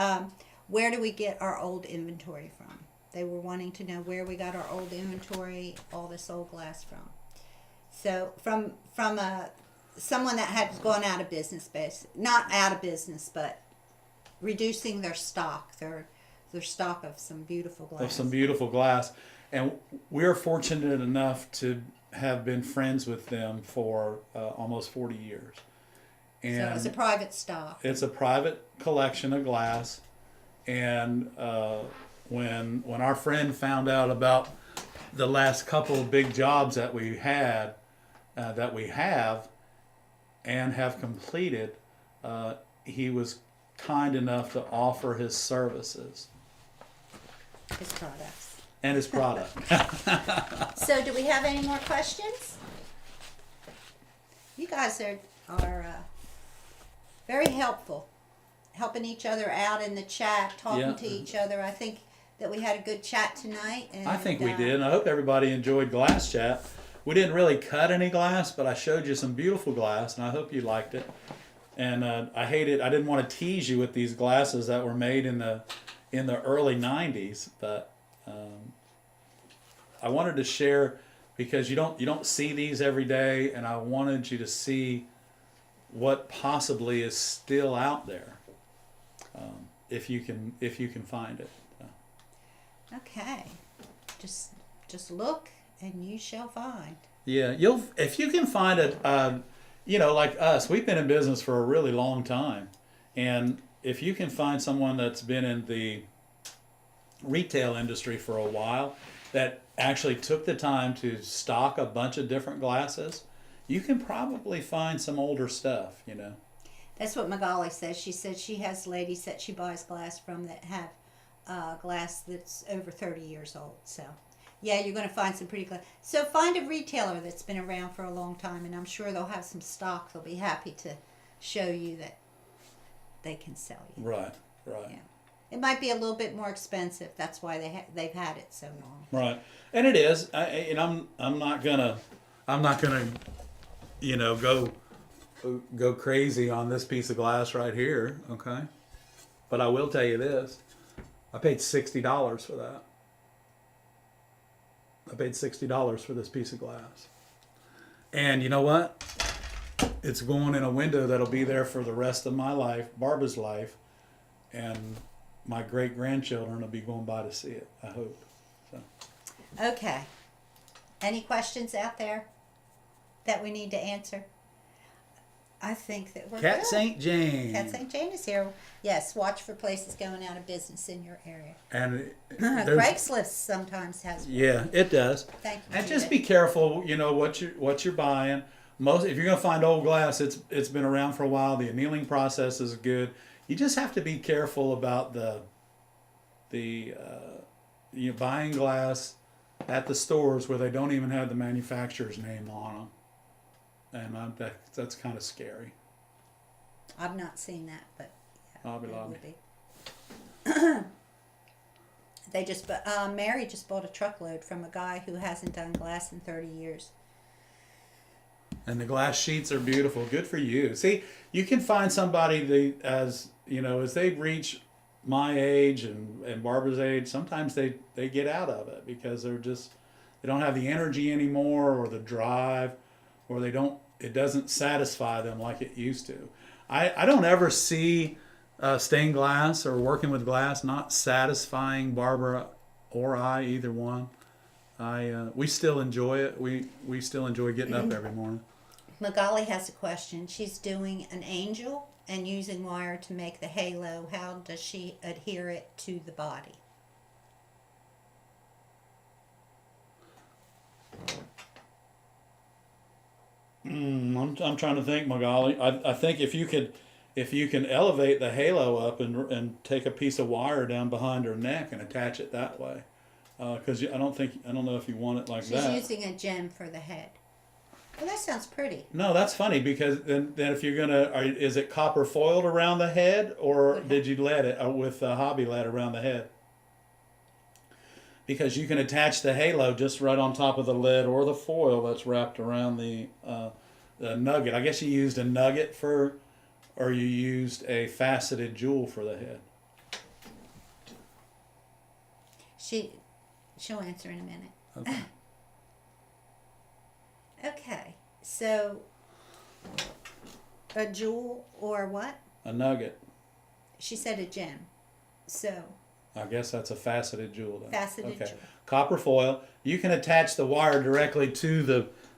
where do we get our old inventory from? They were wanting to know where we got our old inventory, all this old glass from. So from someone that had gone out of business, not out of business, but reducing their stock, their stock of some beautiful glass. of some beautiful glass. And we're fortunate enough to have been friends with them for almost 40 years. And so it's a private stock. it's a private collection of glass. And when our friend found out about the last couple of big jobs that we had, that we have and have completed, he was kind enough to offer his services His products. and his product. So do we have any more questions? You guys are very helpful, helping each other out in the chat, talking Yeah. to each other. I think that we had a good chat tonight. And, I think we did, and I hope everybody enjoyed Glass Chat. We didn't really cut any glass, but I showed you some beautiful glass, and I hope you liked it. And I didn't want to tease you with these glasses that were made in the early 90s, but I wanted to share because you don't see these every day, and I wanted you to see what possibly is still out there, if you can find it. Okay, just look and you shall find. Yeah, if you can find like us, we've been in business for a really long time, and if you can find someone that's been in the retail industry for a while that actually took the time to stock a bunch of different glasses, you can probably find some older stuff, That's what Magali says. She said she has ladies that she buys glass from that have glass that's over 30 years old. So, yeah, you're going to find some pretty glass. So find a retailer that's been around for a long time, and I'm sure they'll have some stock. They'll be happy to show you that they can sell you. Right. Yeah. It might be a little bit more expensive. That's why they've had it so long. Right, and it is. I'm not gonna, go crazy on this piece of glass right here. Okay, but I will tell you this: I paid $60 for that. I paid $60 for this piece of glass, and you know what? It's going in a window that'll be there for the rest of my life, Barbara's life, and my great-grandchildren will be going by to see it, I hope. So. Okay. Any questions out there that we need to answer? I think that we're Cat good. St. Jane. Cat St. Jane is here. Yes, watch for places going out of business in your area. And Craigslist sometimes has one. yeah, it does. Thank you. And just Judith. be careful, what you're buying. If you're gonna find old glass, it's been around for a while. The annealing process is good. You just have to be careful about buying glass at the stores where they don't even have the manufacturer's name on them, and that's kind of scary. I've not seen that, but yeah, Hobby it Lobby. would be. They just, Mary just bought a truckload from a guy who hasn't done glass in 30 years. And the glass sheets are beautiful. Good for you. See, you can find somebody as they reach my age and Barbara's age, sometimes they get out of it because they don't have the energy anymore, or the drive, or it doesn't satisfy them like it used to. I don't ever see stained glass or working with glass not satisfying Barbara or I, either one. We still enjoy it. We still enjoy getting up every morning. Magali has a question. She's doing an angel and using wire to make the halo. How does she adhere it to the body? I'm trying to think, Magali. I think if you can elevate the halo up and take a piece of wire down behind her neck and attach it that way, because I don't know if you want it like She's that. using a gem for the head. Well, that sounds pretty. No, that's funny because then if you're gonna, is it copper foiled around the head, or did you lead it with hobby lead around the head? Because you can attach the halo just right on top of the lead or the foil that's wrapped around the nugget. I guess you used a nugget or you used a faceted jewel for the head. She'll answer in a minute. Okay. Okay, so a jewel or what? A nugget. She said a gem. So I guess that's a faceted jewel then. faceted Okay. jewel. Copper foil. You can attach the wire directly to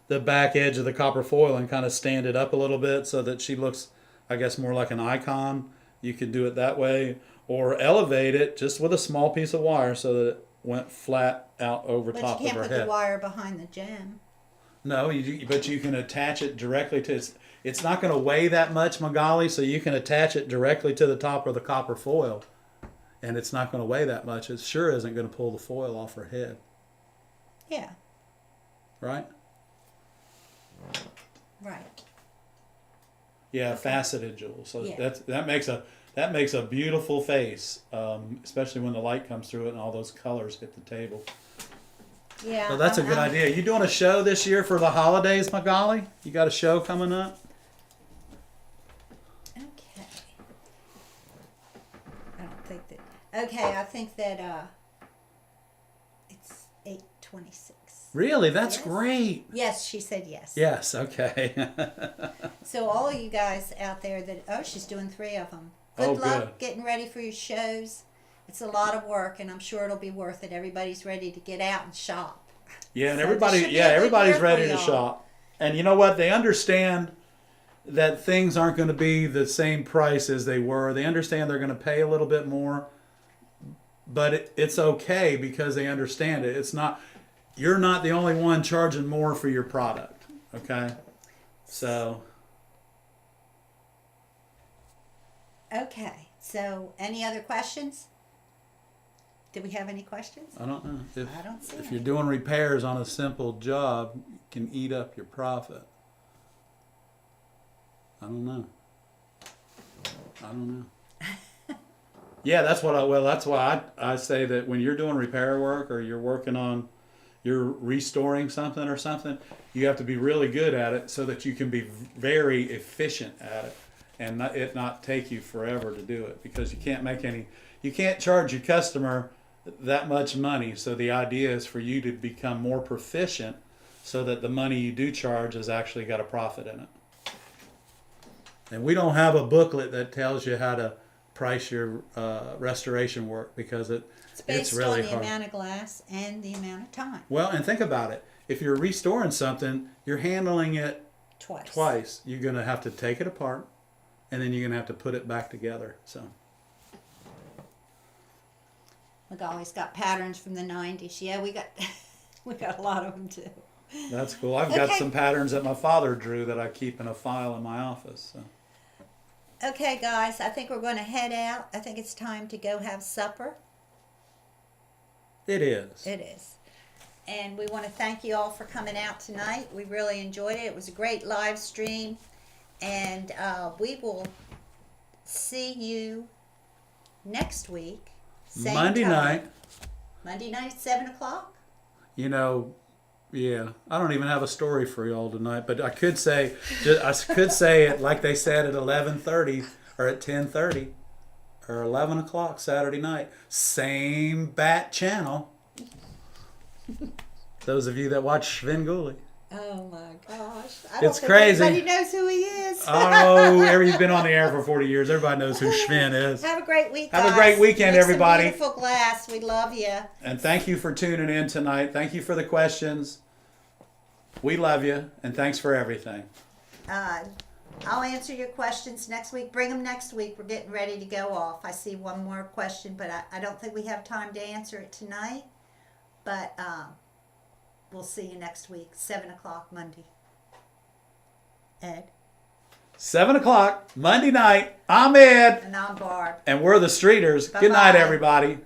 the back edge of the copper foil and kind of stand it up a little bit so that she looks, I guess, more like an icon. You could do it that way, or elevate it just with a small piece of wire so that it went flat out over But top you of can't her put head. the wire behind the gem. No, but you can attach it directly to it's not going to weigh that much, Magali, so you can attach it directly to the top of the copper foil, and it's not going to weigh that much. It sure isn't going to pull the foil off her head, Yeah, right? right. Yeah, faceted jewel. So Yeah. that makes a beautiful face, especially when the light comes through it and all those colors hit the table. Yeah. So that's a good idea. You doing a show this year for the holidays, Magali? You got a show coming up? Okay. I don't think that. Okay, I think that it's 8:26. Really? That's Yes. great. Yes, she said yes. Yes. Okay. So all of you guys out there that she's doing 3 of them. Good Oh, luck good. getting ready for your shows. It's a lot of work, and I'm sure it'll be worth it. Everybody's ready to get out and shop. Yeah, and So this should be a good everybody's year for ready to y'all. shop. And you know what? They understand that things aren't going to be the same price as they were. They understand they're going to pay a little bit more, but it's okay because they understand it. It's not, you're not the only one charging more for your product. Okay? So, Okay. So any other questions? Do we have any questions? I don't know. I don't see If any. you're doing repairs on a simple job, it can eat up your profit. I don't know. Yeah, that's why I say that when you're doing repair work or you're restoring something or something, you have to be really good at it so that you can be very efficient at it and not take you forever to do it, because you can't charge your customer that much money. So the idea is for you to become more proficient so that the money you do charge has actually got a profit in it. And we don't have a booklet that tells you how to price your restoration work, because It's based really on the hard. amount of glass and the amount of time. Well, and think about it. If you're restoring something, you're handling it twice. You're going to have to take it apart, and then you're going to have to put it back together. So Magali's got patterns from the 90s. Yeah, we got a lot of them too. that's cool. I've got Okay. some patterns that my father drew that I keep in a file in my office. So. Okay, guys, I think we're going to head out. I think it's time to go have supper. It is. It is. And we want to thank you all for coming out tonight. We really enjoyed it. It was a great live stream. And we will see you next week. Same Monday time. night. Monday night, 7 o'clock. Yeah, I don't even have a story for y'all tonight, but I could say it like they said at 11:30 or at 10:30 or 11 o'clock Saturday night. Same bat channel. Those of you that watch Svengoolie. Oh my gosh. I don't It's think crazy. Everybody knows who he is. Oh, he's been on the air for 40 years. Everybody knows who Sven is. Have a great week, Have a guys. great weekend, Make some everybody. beautiful glass. We love you. And thank you for tuning in tonight. Thank you for the questions. We love you, and thanks for everything. I'll answer your questions next week. Bring them next week. We're getting ready to go off. I see one more question, but I don't think we have time to answer it tonight. But we'll see you next week, 7 o'clock Monday. Ed. 7 o'clock, Monday night. I'm Ed. And I'm Barb. And we're the Streeters. Good night, Bye-bye. everybody.